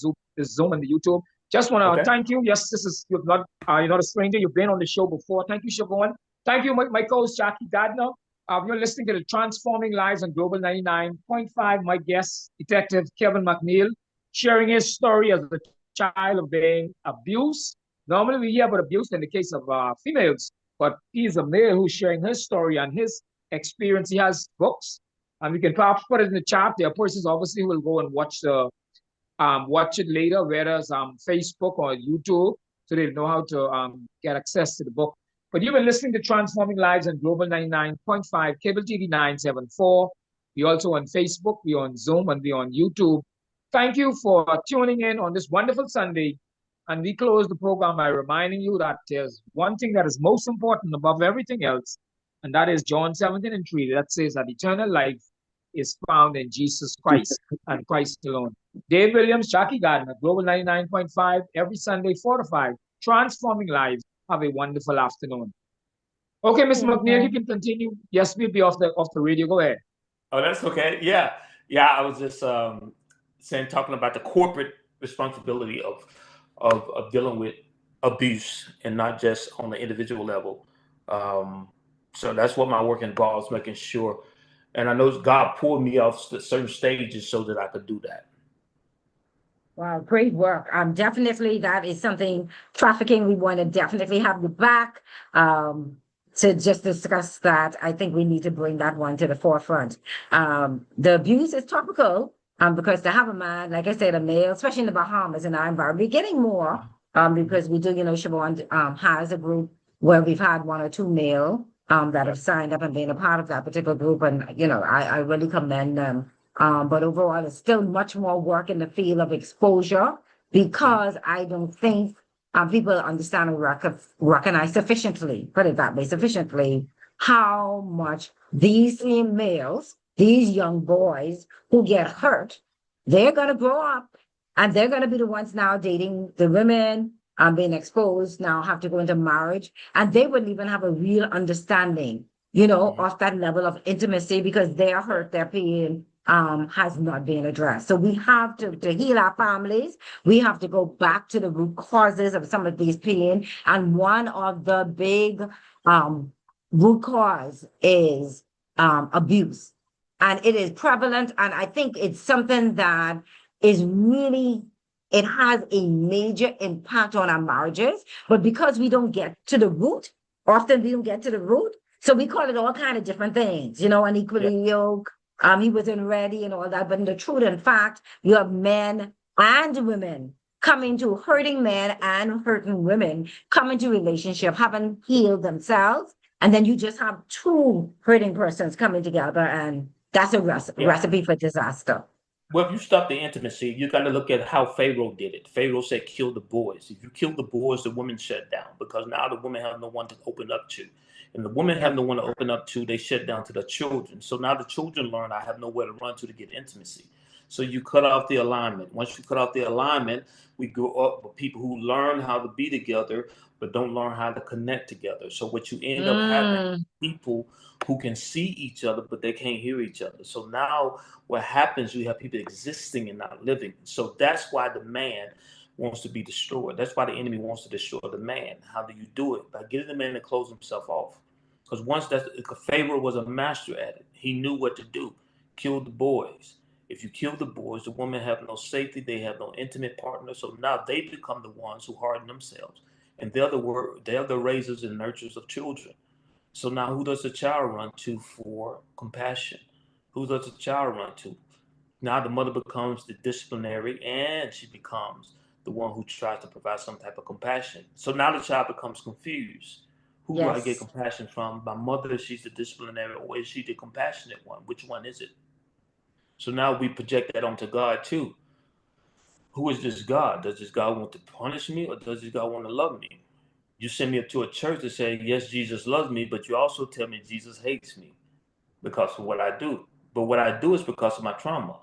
Zoom, and the YouTube. Just want to thank you. Yes, you're not a stranger. You've been on the show before. Thank you, Siobhan. Thank you, my co-host Jackie Gardner. You're listening to the Transforming Lives on Global 99.5. My guest, Detective Kevin McNeil, sharing his story as a child of being abused. Normally, we hear about abuse in the case of females, but he's a male who's sharing his story and his experience. He has books, and we can perhaps put it in the chat. There are persons obviously who will go and watch it later, whether it's Facebook or YouTube, so they know how to get access to the book. But you've been listening to Transforming Lives on Global 99.5, Cable TV 974. We're also on Facebook, we're on Zoom, and we're on YouTube. Thank you for tuning in on this wonderful Sunday. And we close the program by reminding you that there's one thing that is most important above everything else, and that is John 17:3, that says that eternal life is found in Jesus Christ and Christ alone. Dave Williams, Jackie Gardner, Global 99.5, every Sunday, 4 to 5, Transforming Lives. Have a wonderful afternoon. Okay, Mr. McNeil, you can continue. Yes, we'll be off the radio. Go ahead. Oh, that's okay. Yeah. I was just talking about the corporate responsibility of dealing with abuse, and not just on the individual level. So that's what my work involves, making sure And I know God pulled me off certain stages so that I could do that. Wow, great work. Definitely that is something, trafficking, we want to definitely have you back to just discuss that. I think we need to bring that one to the forefront. The abuse is topical because to have a man, like I said, a male, especially in the Bahamas and our environment, we're getting more because we do, Siobhan has a group where we've had one or two male that have signed up and been a part of that particular group. And, I really commend them. But overall, it's still much more work in the field of exposure because I don't think people understand and recognize sufficiently, put it that way, sufficiently, how much these same males, these young boys who get hurt, they're going to grow up and they're going to be the ones now dating the women, being exposed, now have to go into marriage, and they wouldn't even have a real understanding, of that level of intimacy because their hurt, their pain, has not been addressed. So we have to heal our families. We have to go back to the root causes of some of these pain. And one of the big root cause is abuse. And it is prevalent. And I think it's something that is really, it has a major impact on our marriages. But because we don't get to the root, often we don't get to the root. So we call it all kind of different things, unequally yoked. He wasn't ready and all that. But in the truth and fact, you have men and women coming to hurting men and hurting women, coming to relationship, haven't healed themselves. And then you just have two hurting persons coming together. And that's a recipe for disaster. Well, if you stop the intimacy, you got to look at how Pharaoh did it. Pharaoh said, kill the boys. If you kill the boys, the women shut down because now the women have no one to open up to. And the women have no one to open up to, they shut down to the children. So now the children learn, I have nowhere to run to get intimacy. So you cut off the alignment. Once you cut off the alignment, we grow up with people who learn how to be together, but don't learn how to connect together. So what you end up having people who can see each other, but they can't hear each other. So now what happens, you have people existing and not living. So that's why the man wants to be destroyed. That's why the enemy wants to destroy the man. How do you do it? By getting the man to close himself off. Because Pharaoh was a master at it. He knew what to do. Kill the boys. If you kill the boys, the women have no safety. They have no intimate partner. So now they become the ones who harden themselves. And they're the raisers and nurturers of children. So now who does the child run to for compassion? Who does the child run to? Now the mother becomes the disciplinary and she becomes the one who tries to provide some type of compassion. So now the child becomes confused. Who do I get compassion from? My mother, she's the disciplinary, or is she the compassionate one? Which one is it? So now we project that onto God too. Who is this God? Does this God want to punish me or does this God want to love me? You send me to a church to say, yes, Jesus loves me, but you also tell me Jesus hates me because of what I do. But what I do is because of my trauma.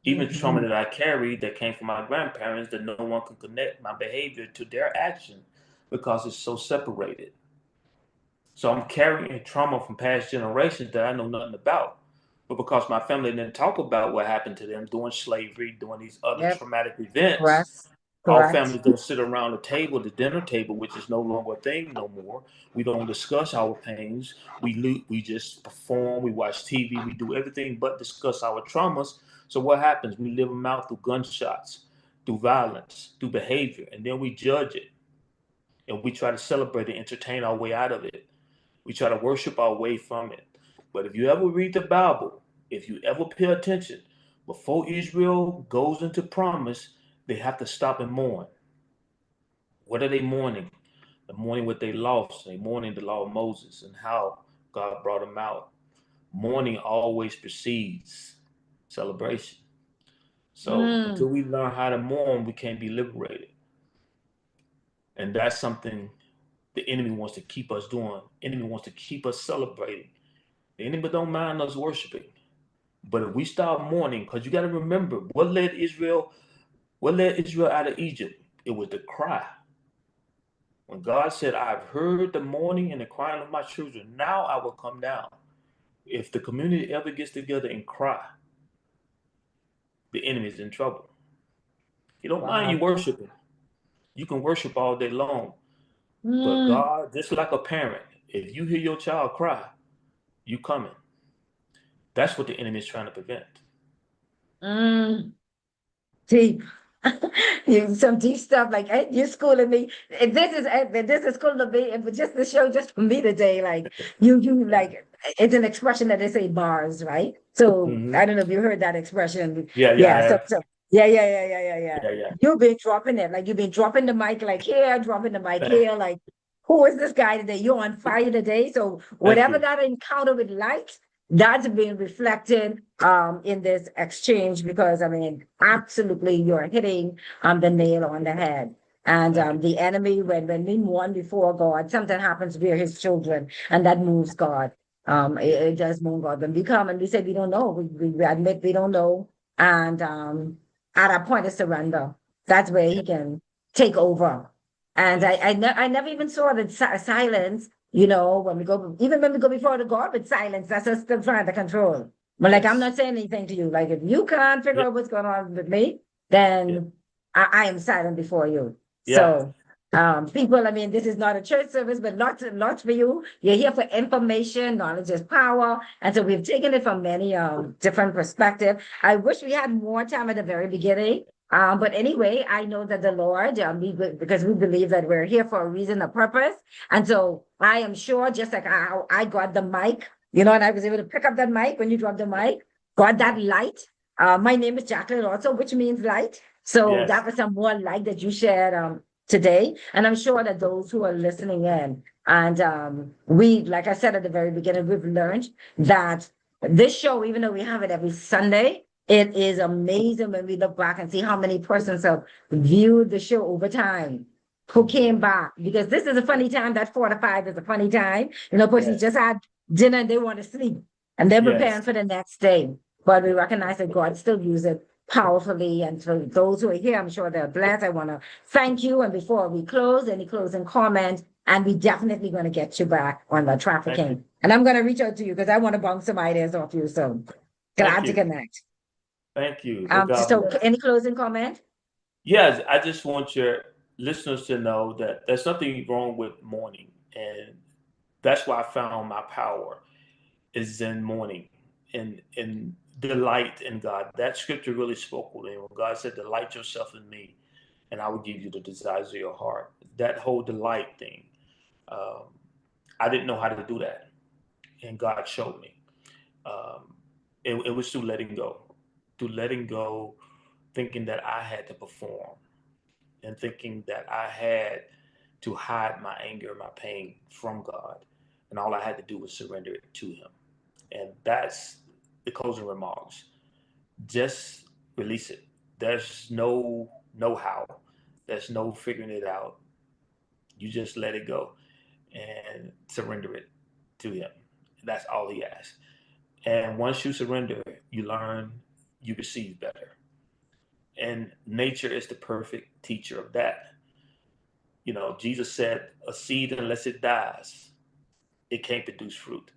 Even trauma that I carried that came from my grandparents, that no one can connect my behavior to their action because it's so separated. So I'm carrying trauma from past generations that I know nothing about. But because my family didn't talk about what happened to them during slavery, during these other traumatic events, our families don't sit around the dinner table, which is no longer a thing no more. We don't discuss our pains. We just perform. We watch TV. We do everything but discuss our traumas. So what happens? We live them out through gunshots, through violence, through behavior, and then we judge it. And we try to celebrate and entertain our way out of it. We try to worship our way from it. But if you ever read the Bible, if you ever pay attention, before Israel goes into promise, they have to stop and mourn. What are they mourning? They're mourning what they lost. They're mourning the law of Moses and how God brought them out. Mourning always precedes celebration. So until we learn how to mourn, we can't be liberated. And that's something the enemy wants to keep us doing. The enemy wants to keep us celebrating. The enemy don't mind us worshiping. But if we start mourning, because you got to remember, what led Israel out of Egypt? It was the cry. When God said, I've heard the mourning and the crying of my children, now I will come down. If the community ever gets together and cry, the enemy is in trouble. He don't mind you worshiping. You can worship all day long. But God, just like a parent, if you hear your child cry, you coming. That's what the enemy is trying to prevent. Deep. Some deep stuff like you're schooling me. And this is cool to me, but just to show just for me today, like you like it's an expression that they say bars, right? So I don't know if you heard that expression. Yeah. Yeah. You've been dropping it, like you've been dropping the mic like here, dropping the mic here, like who is this guy today? You're on fire today. So whatever that encounter with light, that's being reflected in this exchange, because I mean, absolutely you're hitting the nail on the head. And the enemy, when we mourn before God, something happens, we're his children, and that moves God. It does move God. When we come and we say we don't know, we admit we don't know, and at a point of surrender, that's where he can take over. And I never even saw the silence. You know, when we go before the God with silence, that's us still trying to control. But like, I'm not saying anything to you. Like, if you can't figure out what's going on with me, then I am silent before you. So, people, I mean, this is not a church service, but lots for you. You're here for information. Knowledge is power. And so we've taken it from many different perspectives. I wish we had more time at the very beginning. But anyway, I know that the Lord, because we believe that we're here for a reason, a purpose. And so I am sure, just like how I got the mic, you know, and I was able to pick up that mic when you dropped the mic, got that light. My name is Jacqueline also, which means light. So that was some more light that you shared today. And I'm sure that those who are listening in, and we, like I said at the very beginning, we've learned that this show, even though we have it every Sunday, it is amazing when we look back and see how many persons have viewed the show over time, who came back, because this is a funny time. That 4 to 5 is a funny time. You know, persons just had dinner and they want to sleep and they're preparing for the next day. But we recognize that God still uses it powerfully. And for those who are here, I'm sure they're blessed. I want to thank you. And before we close, any closing comment, and we definitely going to get you back on the trafficking. And I'm going to reach out to you because I want to bounce some ideas off you. So glad to connect. Thank you. So any closing comment? Yes, I just want your listeners to know that there's nothing wrong with mourning. And that's why I found my power is in mourning and in delight in God. That scripture really spoke with me when God said, delight yourself in me and I will give you the desires of your heart. That whole delight thing, I didn't know how to do that. And God showed me. It was through letting go. To letting go, thinking that I had to perform and thinking that I had to hide my anger, my pain from God. And all I had to do was surrender it to him. And that's the closing remarks. Just release it. There's no know-how. There's no figuring it out. You just let it go and surrender it to him. That's all he asks. And once you surrender, you learn, you receive better. And nature is the perfect teacher of that. You know, Jesus said, a seed, unless it dies, it can't produce fruit.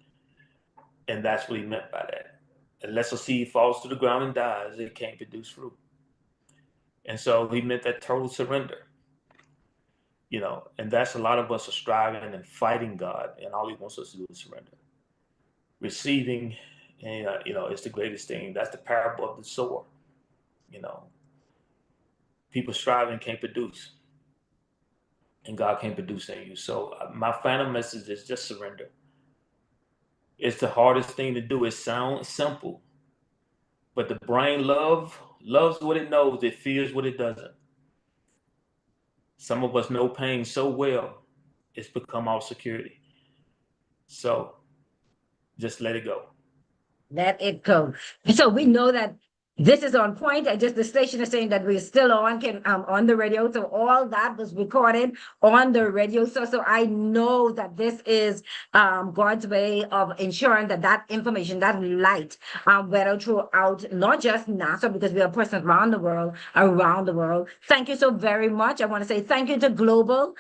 And that's what he meant by that. Unless a seed falls to the ground and dies, it can't produce fruit. And so he meant that total surrender. You know, and that's a lot of us are striving and fighting God, and all he wants us to do is surrender. Receiving, and you know, it's the greatest thing. That's the parable of the sower. You know, people striving can't produce, and God can't produce in you. So my final message is just surrender. It's the hardest thing to do. It sounds simple, but the brain loves what it knows. It fears what it doesn't. Some of us know pain so well, it's become our security. So just let it go. Let it go. So we know that this is on point. And just the station is saying that we're still on the radio. So all that was recorded on the radio. So I know that this is God's way of ensuring that information, that light, went out throughout not just NASA, because we are persons around the world. Thank you so very much. I want to say thank you to Global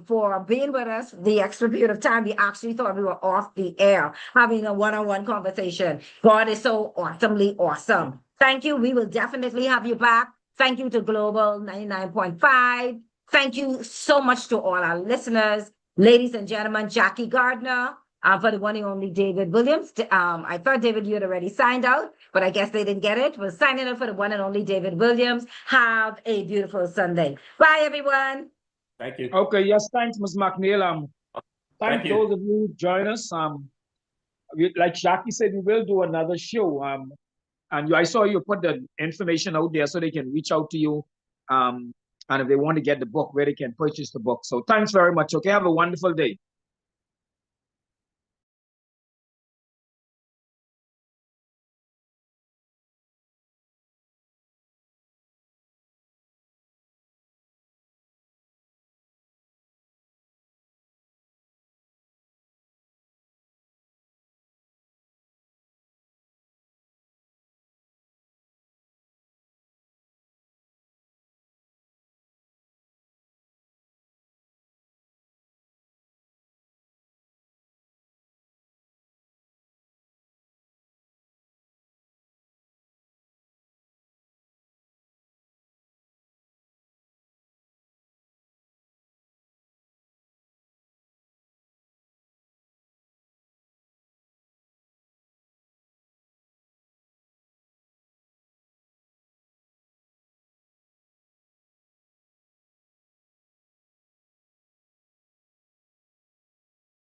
for being with us the extra period of time. We actually thought we were off the air having a one-on-one conversation. God is so awesomely awesome. Thank you. We will definitely have you back. Thank you to Global 99.5. Thank you so much to all our listeners. Ladies and gentlemen, Jackie Gardner, for the one and only David Williams. I thought, David, you had already signed out, but I guess they didn't get it. We're signing up for the one and only David Williams. Have a beautiful Sunday. Bye, everyone. Thank you. Okay, yes, thanks, Ms. McNeil. Thank Thank you. those of you who join us. Like Jackie said, we will do another show. And I saw you put the information out there so they can reach out to you. And if they want to get the book, where they can purchase the book. So thanks very much. Okay, have a wonderful day.